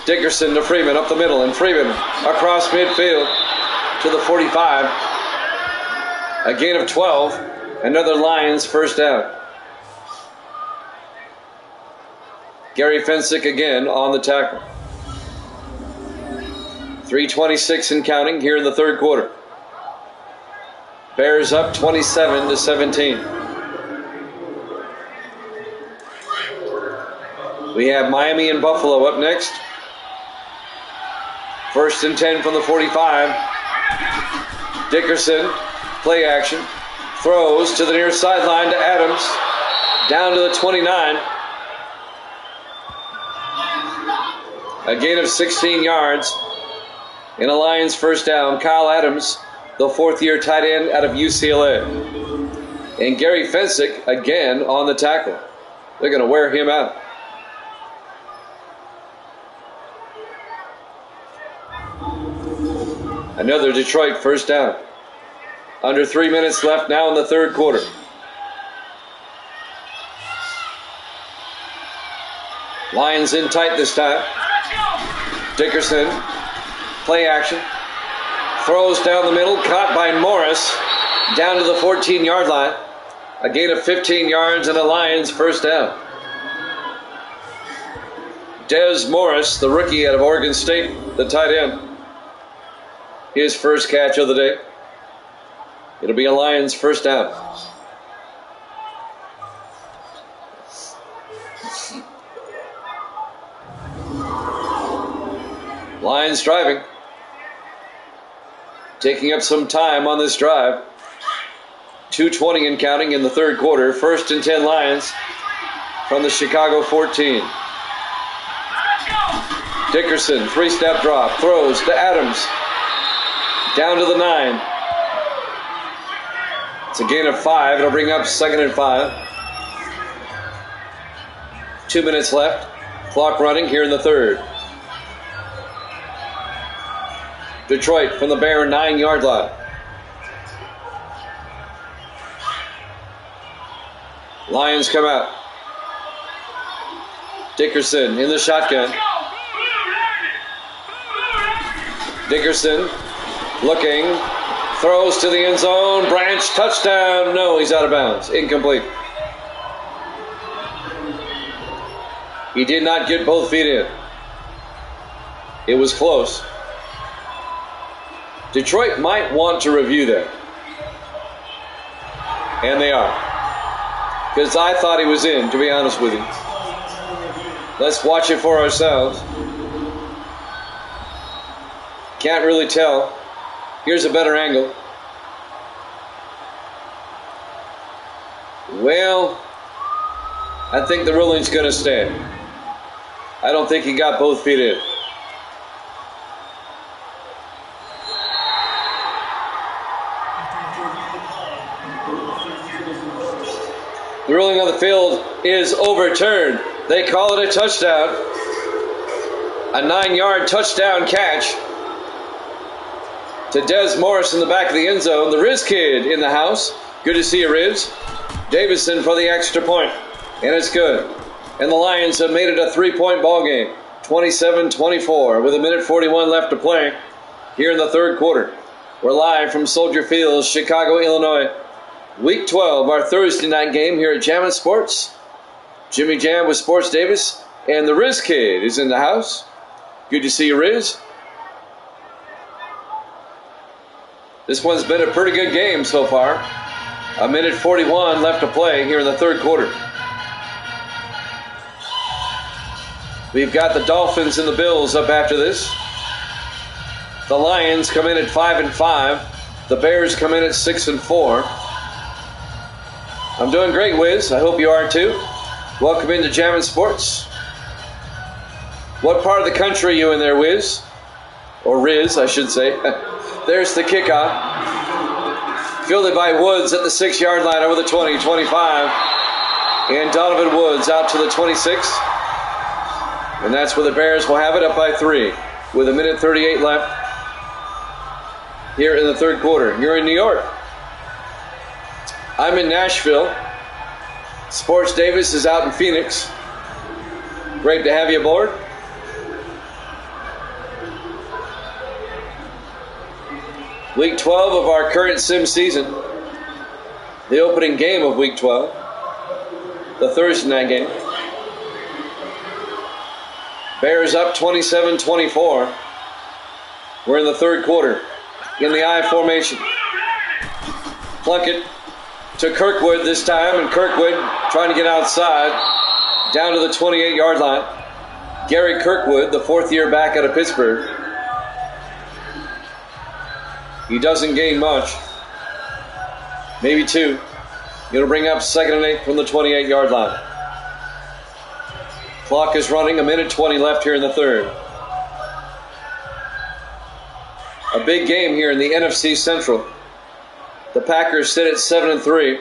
Dickerson to Freeman up the middle, and Freeman across midfield to the 45. A gain of 12. Another Lions 1st down. Gary Fensick again on the tackle. 3:26 and counting here in the third quarter. Bears up 27-17. We have Miami and Buffalo up next. 1st and 10 from the 45. Dickerson, play action. Throws to the near sideline to Adams. Down to the 29. A gain of 16 yards in a Lions 1st down. Kyle Adams, the 4th-year tight end out of UCLA. And Gary Fensick again on the tackle. They're going to wear him out. Another Detroit 1st down. Under 3 minutes left now in the third quarter. Lions in tight this time. Dickerson, play action. Throws down the middle, caught by Morris. Down to the 14-yard line. A gain of 15 yards and a Lions 1st down. Des Morris, the rookie out of Oregon State, the tight end. His first catch of the day. It'll be a Lions 1st down. Lions driving. Taking up some time on this drive. 2:20 and counting in the third quarter. 1st and 10 Lions from the Chicago 14. Dickerson, 3-step drop. Throws to Adams. Down to the 9. It's a gain of 5. It'll bring up 2nd and 5. 2 minutes left. Clock running here in the third. Detroit from the Bear 9-yard line. Lions come out. Dickerson in the shotgun. Dickerson looking, throws to the end zone. Branch, touchdown. No, he's out of bounds. Incomplete. He did not get both feet in. It was close. Detroit might want to review that. And they are. Because I thought he was in, to be honest with you. Let's watch it for ourselves. Can't really tell. Here's a better angle. Well, I think the ruling's going to stand. I don't think he got both feet in. The ruling on the field is overturned. They call it a touchdown. A 9-yard touchdown catch to Des Morris in the back of the end zone. The Riz kid in the house. Good to see you, Riz. Davison for the extra point. And it's good. And the Lions have made it a 3-point ball game. 27-24 with 1:41 left to play here in the third quarter. We're live from Soldier Field, Chicago, Illinois. Week 12, our Thursday night game here at Jammin' Sports. Jimmy Jam with Sports Davis, and the Riz Kid is in the house. Good to see you, Riz. This one's been a pretty good game so far. 1:41 left to play here in the third quarter. We've got the Dolphins and the Bills up after this. The Lions come in at 5-5. The Bears come in at 6-4. I'm doing great, Wiz. I hope you are too. Welcome into Jammin' Sports. What part of the country are you in there, Wiz? Or Riz, I should say. There's the kickoff. Fielded by Woods at the 6-yard line over the 20, 25. And Donovan Woods out to the 26. And that's where the Bears will have it, up by 3 with 1:38 left here in the third quarter. You're in New York. I'm in Nashville. Sports Davis is out in Phoenix. Great to have you aboard. Week 12 of our current sim season. The opening game of Week 12. The Thursday night game. Bears up 27-24. We're in the third quarter. In the I formation. Plunkett to Kirkwood this time, and Kirkwood trying to get outside, down to the 28-yard line. Gary Kirkwood, the fourth-year back out of Pittsburgh. He doesn't gain much. Maybe 2. It'll bring up 2nd and 8 from the 28-yard line. Clock is running, 1:20 left here in the third. A big game here in the NFC Central. The Packers sit at 7-3.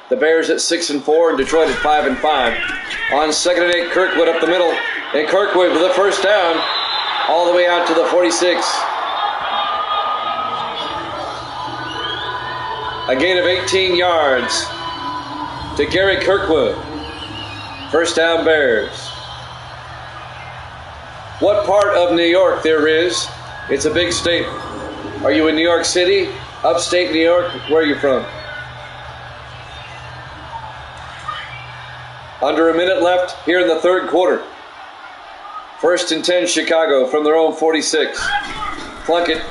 The Bears at 6-4, and Detroit at 5-5. On 2nd and 8, Kirkwood up the middle, and Kirkwood with a first down, all the way out to the 46. A gain of 18 yards to Gary Kirkwood. First down, Bears. What part of New York there is? It's a big state. Are you in New York City? Upstate New York? Where are you from? Under a minute left here in the third quarter. 1st and 10 Chicago from their own 46. Plunkett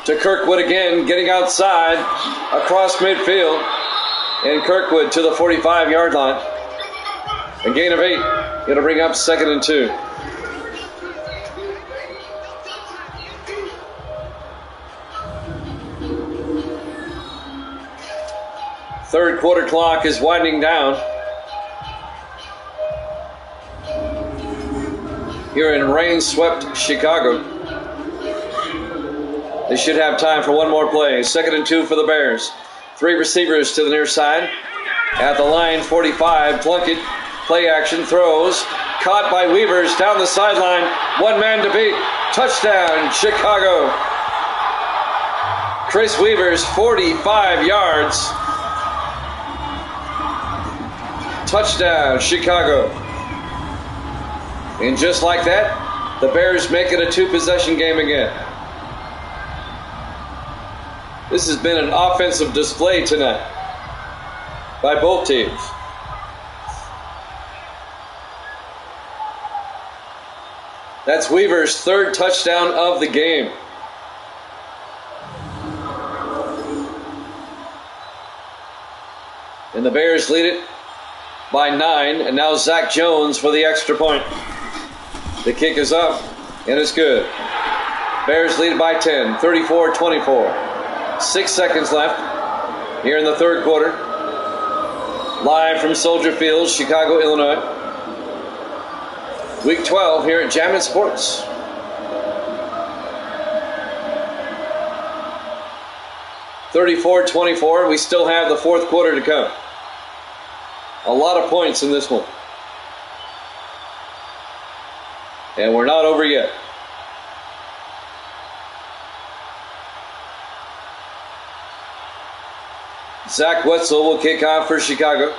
to Kirkwood again, getting outside across midfield. And Kirkwood to the 45-yard line. A gain of 8. It'll bring up 2nd and 2. Third quarter clock is winding down here in rain-swept Chicago. They should have time for one more play. 2nd and 2 for the Bears. 3 receivers to the near side. At the line, 45. Plunkett, play action, throws. Caught by Weavers down the sideline. One man to beat. Touchdown, Chicago. Chris Weavers, 45 yards. Touchdown, Chicago. And just like that, the Bears make it a 2-possession game again. This has been an offensive display tonight by both teams. That's Weaver's third touchdown of the game. And the Bears lead it by 9, and now Zach Jones for the extra point. The kick is up, and it's good. Bears lead by 10, 34-24. 6 seconds left here in the third quarter. Live from Soldier Field, Chicago, Illinois. Week 12 here at Jammin' Sports. (34-24). We still have the fourth quarter to come. A lot of points in this one. And we're not over yet. Zach Wetzel will kick off for Chicago.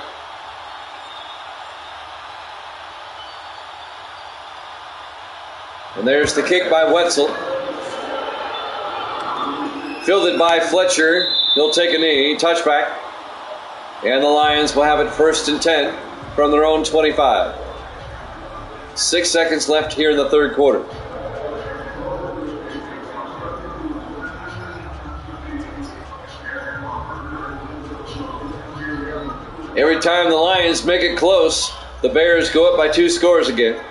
And there's the kick by Wetzel. Fielded by Fletcher. He'll take a knee. Touchback. And the Lions will have it 1st and 10 from their own 25. 6 seconds left here in the third quarter. Every time the Lions make it close, the Bears go up by 2 scores again.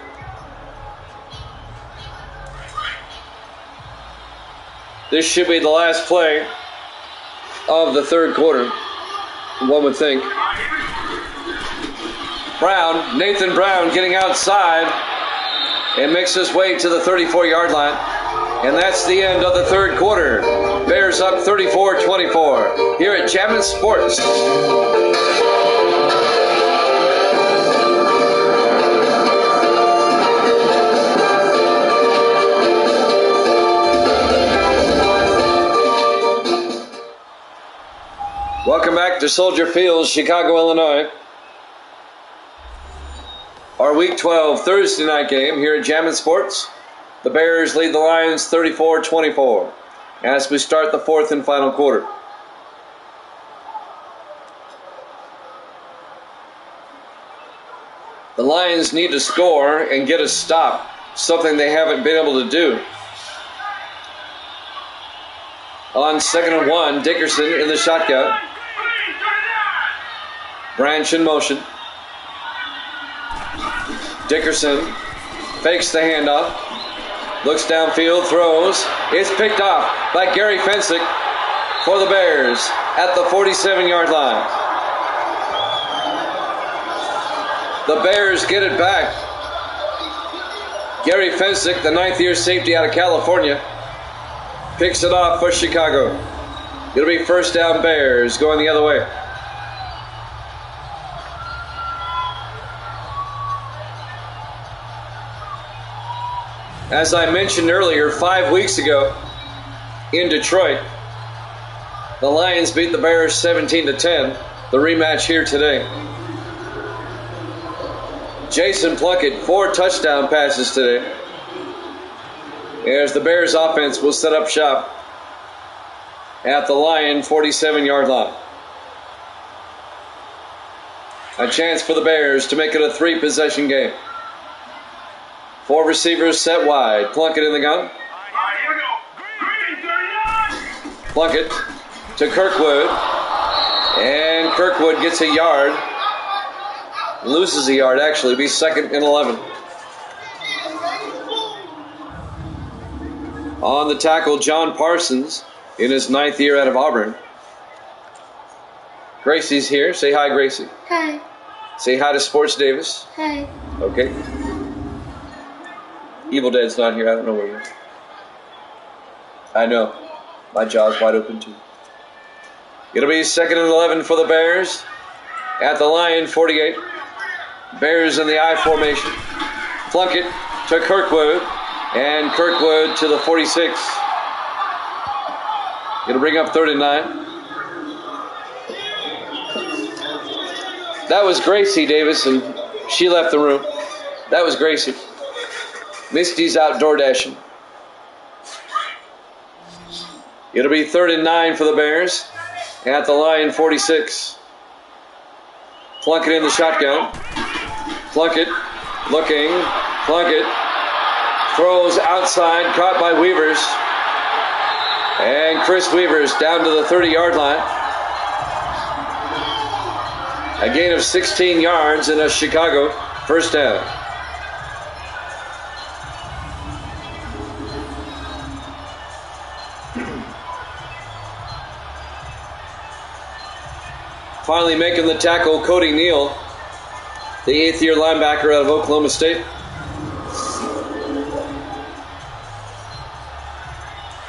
This should be the last play of the third quarter, one would think. Nathan Brown getting outside and makes his way to the 34-yard line. And that's the end of the third quarter. Bears up 34-24 here at Jammin' Sports. Welcome back to Soldier Field, Chicago, Illinois. Our Week 12 Thursday night game here at Jammin' Sports. The Bears lead the Lions 34-24 as we start the fourth and final quarter. The Lions need to score and get a stop, something they haven't been able to do. On 2nd and 1, Dickerson in the shotgun. Branch in motion. Dickerson fakes the handoff. Looks downfield, throws. It's picked off by Gary Fensick for the Bears at the 47-yard line. The Bears get it back. Gary Fensick, the 9th-year safety out of California, picks it off for Chicago. It'll be first down Bears going the other way. As I mentioned earlier, 5 weeks ago in Detroit, the Lions beat the Bears 17-10. The rematch here today. Jason Plunkett, 4 touchdown passes today. As the Bears offense will set up shop at the Lion 47-yard line. A chance for the Bears to make it a 3-possession game. 4 receivers set wide. Plunkett in the gun. Plunkett to Kirkwood. And Kirkwood gets a yard. Loses a yard, actually. It'll be 2nd and 11. On the tackle, John Parsons in his 9th year out of Auburn. Gracie's here. Say hi, Gracie. Hi. Say hi to Sports Davis. Hi. Okay. Evil Dead's not here. I don't know where he is. I know. My jaw's wide open too. It'll be 2nd and 11 for the Bears at the Lion 48. Bears in the I formation. Plunkett to Kirkwood. And Kirkwood to the 46. It'll bring up 3rd and 9. That was Gracie Davis, and she left the room. That was Gracie. Misty's out door dashing. It'll be 3rd and 9 for the Bears at the line 46. Plunkett in the shotgun. Plunkett looking. Plunkett throws outside, caught by Weavers. And Chris Weavers down to the 30-yard line. A gain of 16 yards and a Chicago first down. Finally making the tackle, Cody Neal, the 8th-year linebacker out of Oklahoma State.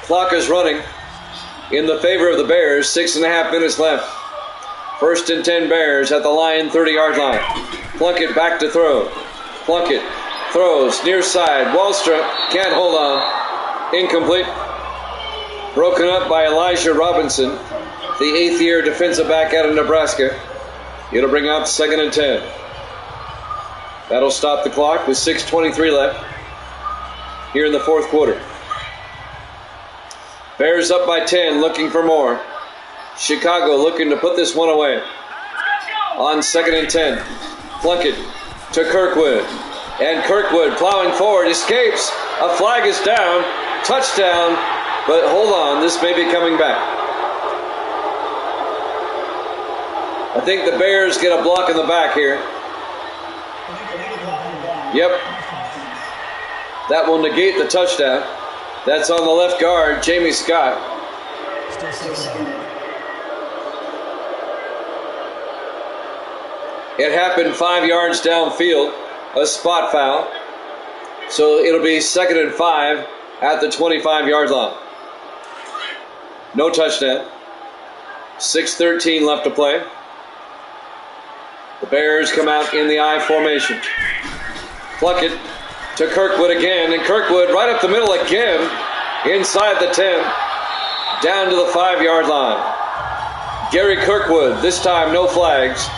Clock is running in the favor of the Bears. 6.5 minutes left. 1st and 10 Bears at the line, 30-yard line. Plunkett back to throw. Plunkett throws near side. Wallstrom can't hold on. Incomplete. Broken up by Elijah Robinson, the 8th-year defensive back out of Nebraska. It'll bring out 2nd and 10. That'll stop the clock with 6:23 left here in the 4th quarter. Bears up by 10, looking for more. Chicago looking to put this one away. On 2nd and 10. Plunkett to Kirkwood. And Kirkwood plowing forward, escapes. A flag is down. Touchdown. But hold on, this may be coming back. I think the Bears get a block in the back here. Yep. That will negate the touchdown. That's on the left guard, Jamie Scott. It happened 5 yards downfield, a spot foul. So it'll be 2nd and 5 at the 25-yard line. No touchdown. 6:13 left to play. The Bears come out in the I formation. Plunkett to Kirkwood again, and Kirkwood right up the middle again, inside the 10, down to the 5-yard line. Gary Kirkwood, this time no flags.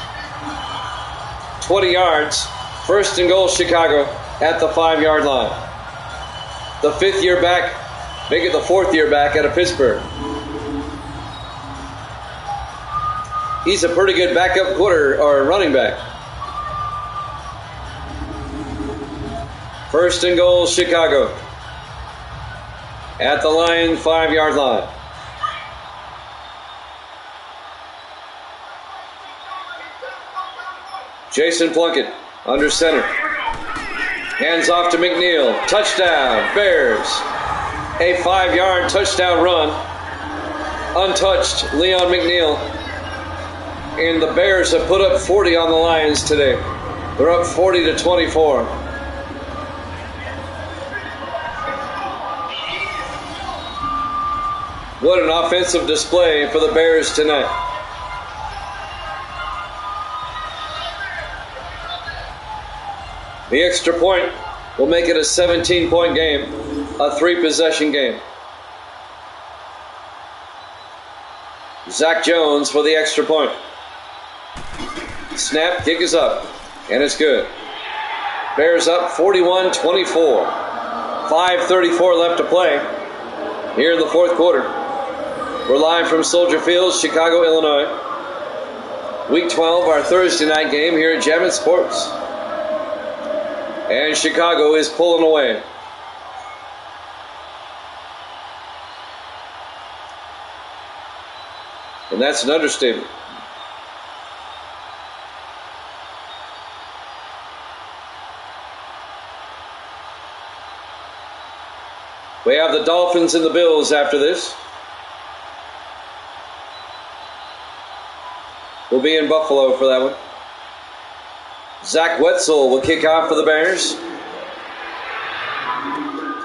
20 yards, 1st and goal Chicago at the 5-yard line. The 5th-year back, make it the 4th-year back out of Pittsburgh. He's a pretty good backup running back. 1st and goal, Chicago. At the line, 5-yard line. Jason Plunkett under center. Hands off to McNeil. Touchdown, Bears. A 5-yard touchdown run. Untouched, Leon McNeil. And the Bears have put up 40 on the Lions today. They're up 40-24. What an offensive display for the Bears tonight. The extra point will make it a 17-point game, a 3-possession game. Zach Jones for the extra point. Snap, kick is up, and it's good. Bears up 41-24. 5:34 left to play here in the 4th quarter. We're live from Soldier Field, Chicago, Illinois. Week 12, our Thursday night game here at Jammin' Sports. And Chicago is pulling away. And that's an understatement. We have the Dolphins and the Bills after this. We'll be in Buffalo for that one. Zach Wetzel will kick off for the Bears.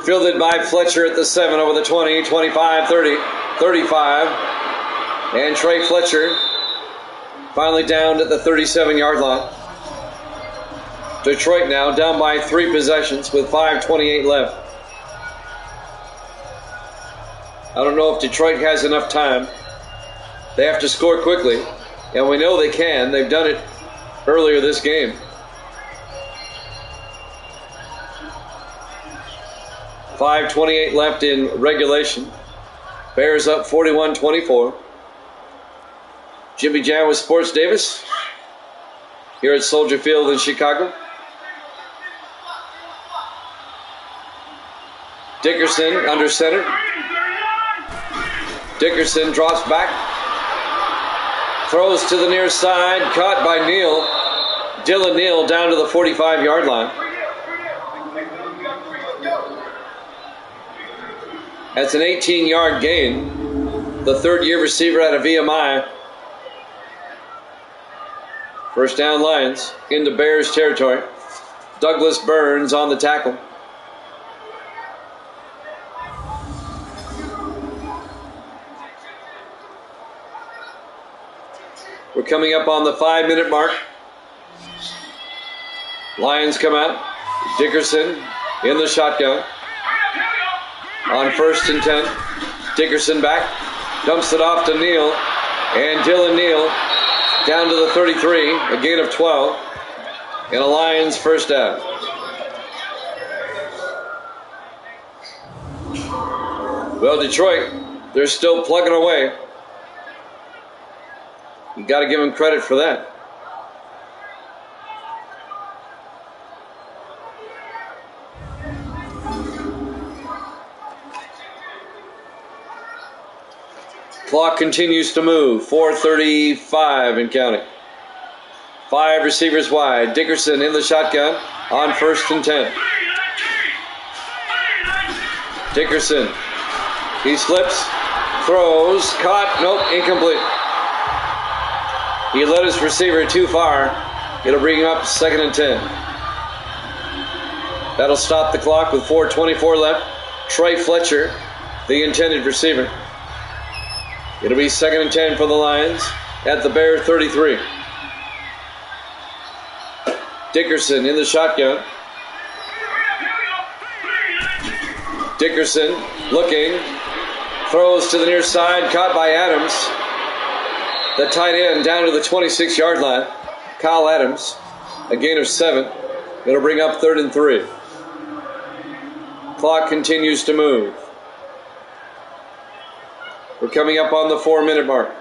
Fielded by Fletcher at the 7 over the 20, 25, 30, 35. And Trey Fletcher finally down at the 37-yard line. Detroit now down by 3 possessions with 5:28 left. I don't know if Detroit has enough time. They have to score quickly, and we know they can. They've done it earlier this game. 5:28 left in regulation. Bears up 41-24. Jimmy Jam with Sports Davis here at Soldier Field in Chicago. Dickerson under center. Dickerson drops back. Throws to the near side. Caught by Neal. Dylan Neal down to the 45-yard line. That's an 18-yard gain. The third-year receiver out of VMI. First down, Lions into Bears territory. Douglas Burns on the tackle. We're coming up on the 5-minute mark. Lions come out. Dickerson in the shotgun. On 1st and 10. Dickerson back. Dumps it off to Neal. And Dylan Neal down to the 33. A gain of 12. And a Lions first down. Well, Detroit, they're still plugging away. You got to give them credit for that. Clock continues to move. 4:35 and counting. 5 receivers wide. Dickerson in the shotgun on 1st and 10. Dickerson. He slips. Throws. Caught. Nope. Incomplete. He led his receiver too far. It'll bring him up 2nd and 10. That'll stop the clock with 4:24 left. Trey Fletcher, the intended receiver. It'll be 2nd and 10 for the Lions at the Bear 33. Dickerson in the shotgun. Dickerson looking. Throws to the near side. Caught by Adams. The tight end down to the 26-yard line. Kyle Adams. A gain of 7. It'll bring up 3rd and 3. Clock continues to move. We're coming up on the 4-minute mark.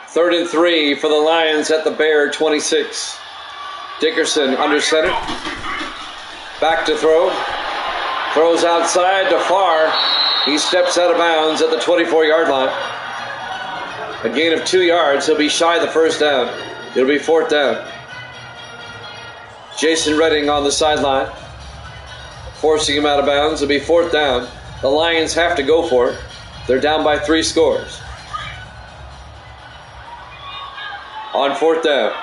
Third and 3 for the Lions at the Bear 26. Dickerson under center. Back to throw. Throws outside to Farr. He steps out of bounds at the 24-yard line. A gain of 2 yards. He'll be shy of the first down. It'll be 4th down. Jason Redding on the sideline, forcing him out of bounds. It'll be 4th down. The Lions have to go for it. They're down by 3 scores. On 4th down,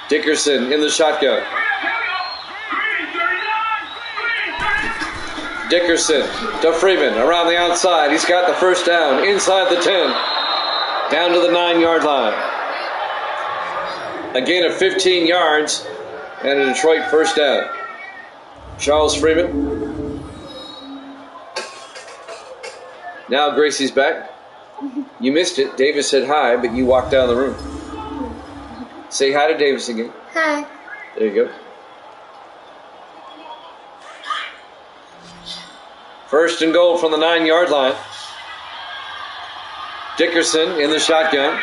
Dickerson in the shotgun. Dickerson to Freeman around the outside. He's got the first down inside the 10, down to the 9-yard line. A gain of 15 yards and a Detroit first down. Charles Freeman. Now Gracie's back. You missed it. Davis said hi, but you walked out of the room. Say hi to Davis again. Hi. There you go. First and goal from the 9-yard line. Dickerson in the shotgun.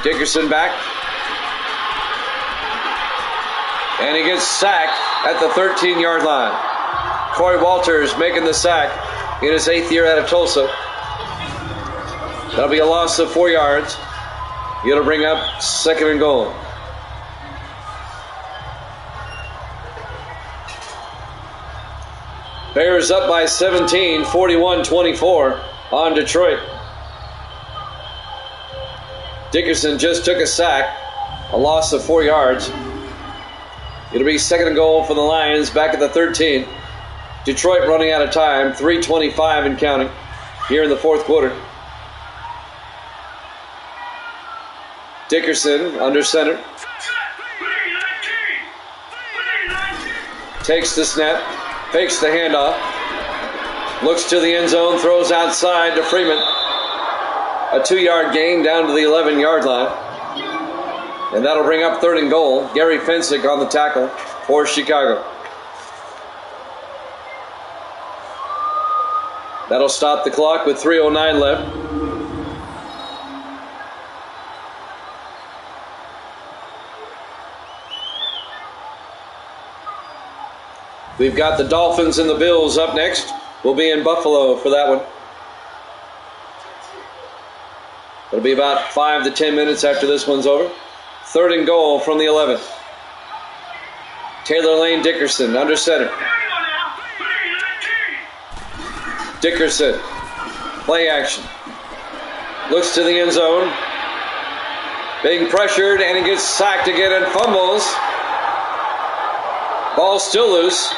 Dickerson back. And he gets sacked at the 13-yard line. Corey Walters making the sack in his 8th year out of Tulsa. That'll be a loss of 4 yards. It'll bring up 2nd and goal. Bears up by 17, 41-24 on Detroit. Dickerson just took a sack, a loss of 4 yards. It'll be 2nd and goal for the Lions back at the 13. Detroit running out of time, 3:25 and counting here in the 4th quarter. Dickerson under center. Takes the snap, fakes the handoff, looks to the end zone, throws outside to Freeman. A 2-yard gain down to the 11-yard line. And that'll bring up 3rd and goal. Gary Fensick on the tackle for Chicago. That'll stop the clock with 3:09 left. We've got the Dolphins and the Bills up next. We'll be in Buffalo for that one. It'll be about 5 to 10 minutes after this one's over. 3rd and goal from the 11. Taylor Lane Dickerson under center. Dickerson, play action. Looks to the end zone. Being pressured, and he gets sacked again and fumbles. Ball still loose.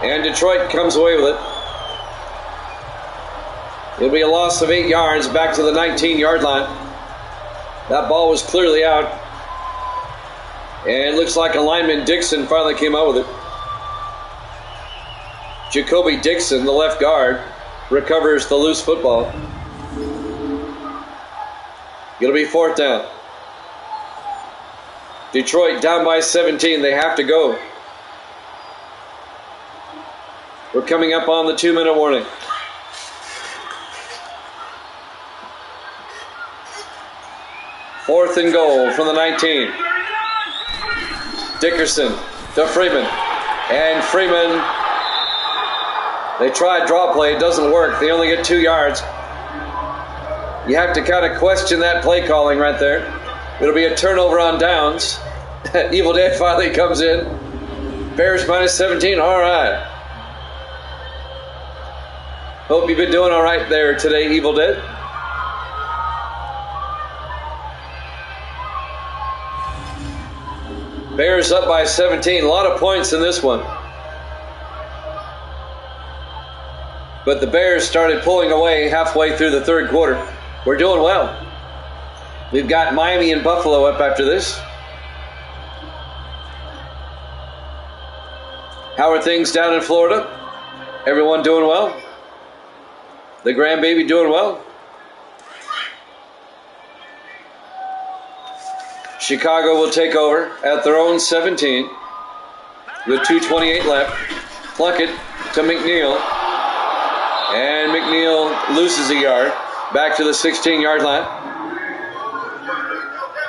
And Detroit comes away with it. It'll be a loss of 8 yards back to the 19-yard line. That ball was clearly out. And it looks like lineman Dixon finally came out with it. Jacoby Dixon, the left guard, recovers the loose football. It'll be 4th down. Detroit down by 17. They have to go. We're coming up on the 2-minute warning. Fourth and goal from the 19. Dickerson to Freeman. And Freeman, they try a draw play. It doesn't work. They only get 2 yards. You have to kind of question that play calling right there. It'll be a turnover on downs. Evil Dead finally comes in. Bears minus 17. All right. Hope you've been doing all right there today, Evil Dead. Bears up by 17. A lot of points in this one. But the Bears started pulling away halfway through the 3rd quarter. We're doing well. We've got Miami and Buffalo up after this. How are things down in Florida? Everyone doing well? The grandbaby doing well? Chicago will take over at their own 17 with 2:28 left. Plunkett to McNeil. And McNeil loses a yard. Back to the 16-yard line.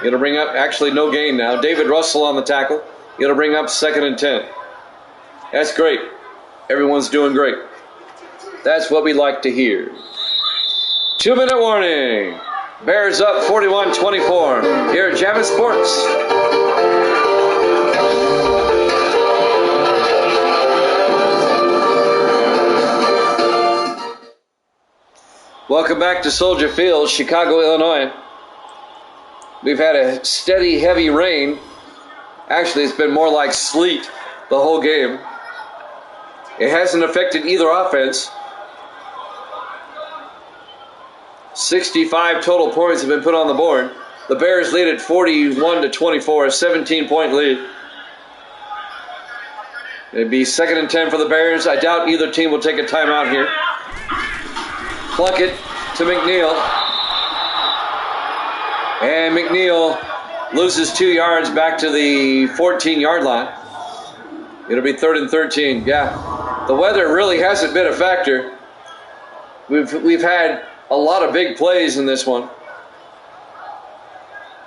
It'll bring up, actually no gain now. David Russell on the tackle. It'll bring up 2nd and 10. That's great. Everyone's doing great. That's what we like to hear. 2-minute warning. Bears up 41-24 here at Jammin' Sports. Welcome back to Soldier Field, Chicago, Illinois. We've had a steady, heavy rain. Actually, it's been more like sleet the whole game. It hasn't affected either offense. 65 total points have been put on the board. The Bears lead at 41-24, a 17-point lead. It'd be 2nd and 10 for the Bears. I doubt either team will take a timeout here. Plunkett to McNeil. And McNeil loses 2 yards back to the 14-yard line. It'll be 3rd and 13. Yeah, the weather really hasn't been a factor. We've had a lot of big plays in this one.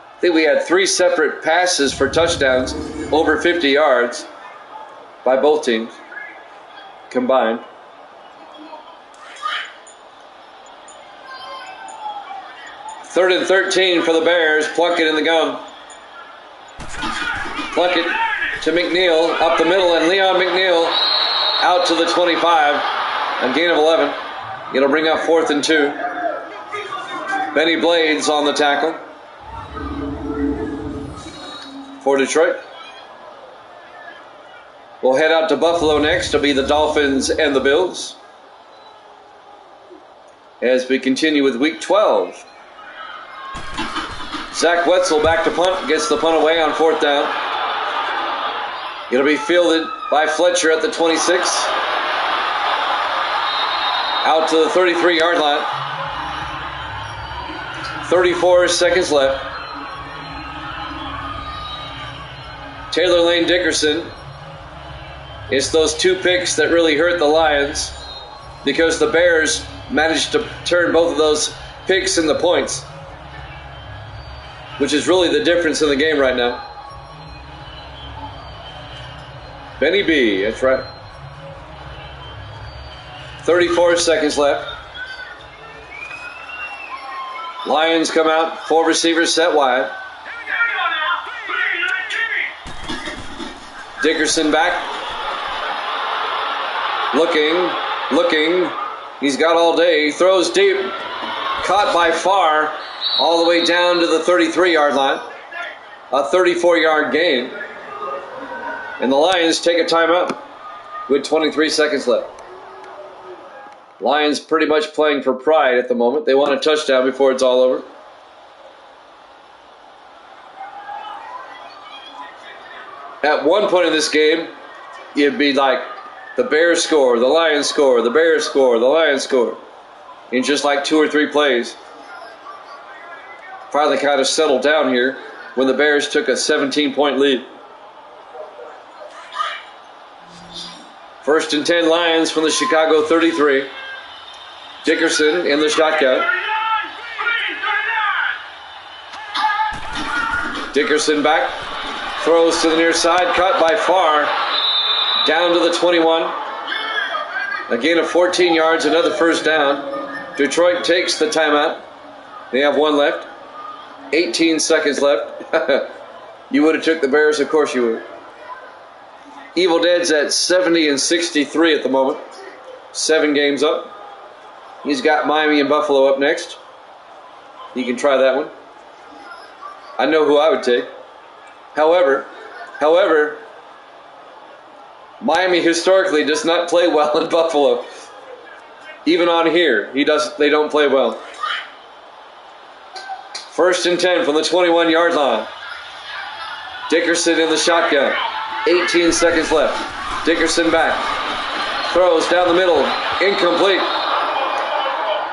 I think we had 3 separate passes for touchdowns over 50 yards by both teams combined. Third and 13 for the Bears. Plunkett in the gun. Plunkett to McNeil up the middle, and Leon McNeil out to the 25. A gain of 11. It'll bring up 4th and 2. Benny Blades on the tackle for Detroit. We'll head out to Buffalo next. It'll be the Dolphins and the Bills as we continue with Week 12. Zach Wetzel back to punt, gets the punt away on 4th down. It'll be fielded by Fletcher at the 26. Out to the 33-yard line. 34 seconds left. Taylor Lane Dickerson. It's those 2 picks that really hurt the Lions because the Bears managed to turn both of those picks into points, which is really the difference in the game right now. Benny B, that's right. 34 seconds left. Lions come out, 4 receivers set wide. Dickerson back. Looking. He's got all day. He throws deep. Caught by Farr all the way down to the 33-yard line. A 34-yard gain. And the Lions take a timeout with 23 seconds left. Lions pretty much playing for pride at the moment. They want a touchdown before it's all over. At one point in this game, it'd be like the Bears score, the Lions score, the Bears score, the Lions score. In just like 2 or 3 plays. Finally kind of settled down here when the Bears took a 17-point lead. 1st and 10 Lions from the Chicago 33. Dickerson in the shotgun. Dickerson back. Throws to the near side. Caught by Farr. Down to the 21. A gain of 14 yards. Another first down. Detroit takes the timeout. They have 1 left. 18 seconds left. You would have took the Bears. Of course you would. Evil Dead's at 70 and 63 at the moment. 7 games up. He's got Miami and Buffalo up next. You can try that one. I know who I would take. However, Miami historically does not play well in Buffalo. Even on here, they don't play well. 1st and 10 from the 21-yard line. Dickerson in the shotgun. 18 seconds left. Dickerson back. Throws down the middle. Incomplete.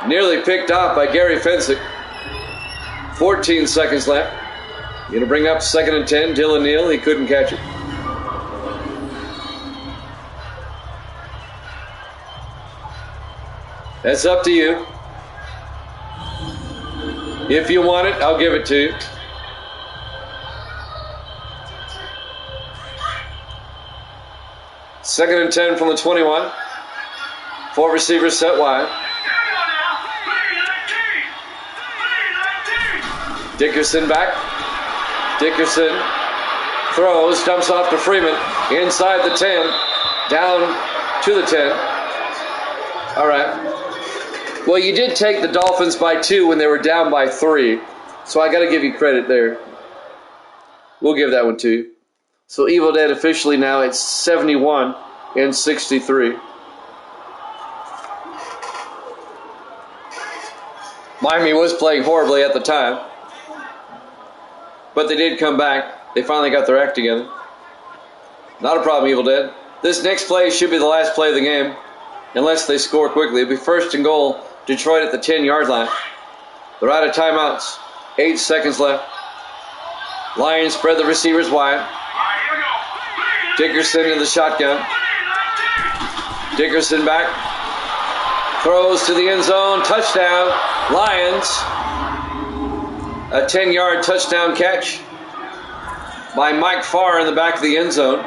Nearly picked off by Gary Fensick. 14 seconds left. Going to bring up 2nd and 10. Dylan Neal. He couldn't catch it. That's up to you. If you want it, I'll give it to you. Second and 10 from the 21. 4 receivers set wide. Dickerson back. Dickerson throws, dumps off to Freeman. Inside the 10. Down to the 10. All right. Well, you did take the Dolphins by 2 when they were down by 3. So I got to give you credit there. We'll give that one to you. So Evil Dead officially now at 71 and 63. Miami was playing horribly at the time. But they did come back. They finally got their act together. Not a problem, Evil Dead. This next play should be the last play of the game. Unless they score quickly. It'll be 1st and goal. Detroit at the 10-yard line. They're out of timeouts. 8 seconds left. Lions spread the receivers wide. Dickerson in the shotgun. Dickerson back. Throws to the end zone. Touchdown. Lions. A 10-yard touchdown catch by Mike Farr in the back of the end zone.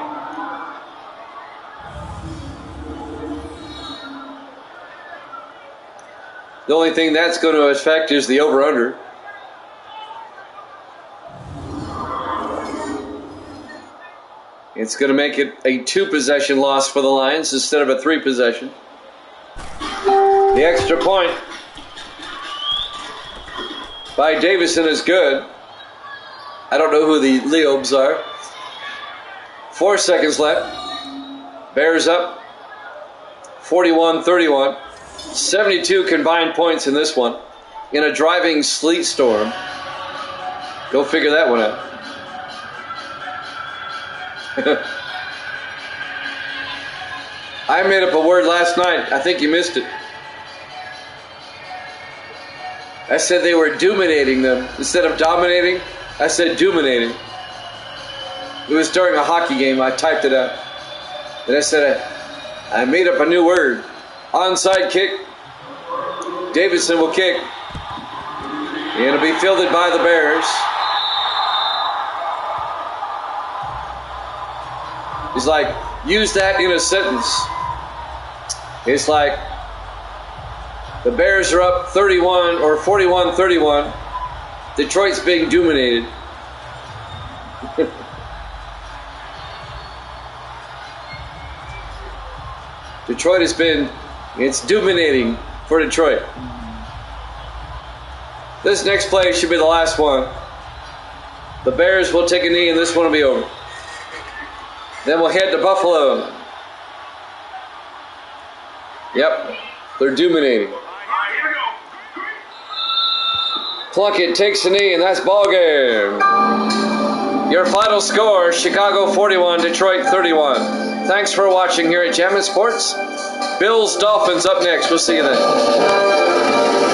The only thing that's going to affect is the over-under. It's going to make it a 2-possession loss for the Lions instead of a 3-possession. The extra point by Davison is good. I don't know who the Leobs are. 4 seconds left. Bears up 41-31. 72 combined points in this one. In a driving sleet storm. Go figure that one out. I made up a word last night. I think you missed it. I said they were dominating them. Instead of dominating, I said dominating. It was during a hockey game. I typed it up. And I said, I made up a new word. Onside kick. Davidson will kick. And it'll be fielded by the Bears. He's like, use that in a sentence. It's like, the Bears are up 31 or 41-31. Detroit's being dominated. Detroit has been, it's dominating for Detroit. This next play should be the last one. The Bears will take a knee and this one will be over. Then we'll head to Buffalo. Yep, they're dominating. Plunkett takes a knee and that's ball game. Your final score, Chicago 41, Detroit 31. Thanks for watching here at Jammin' Sports. Bills Dolphins up next. We'll see you then.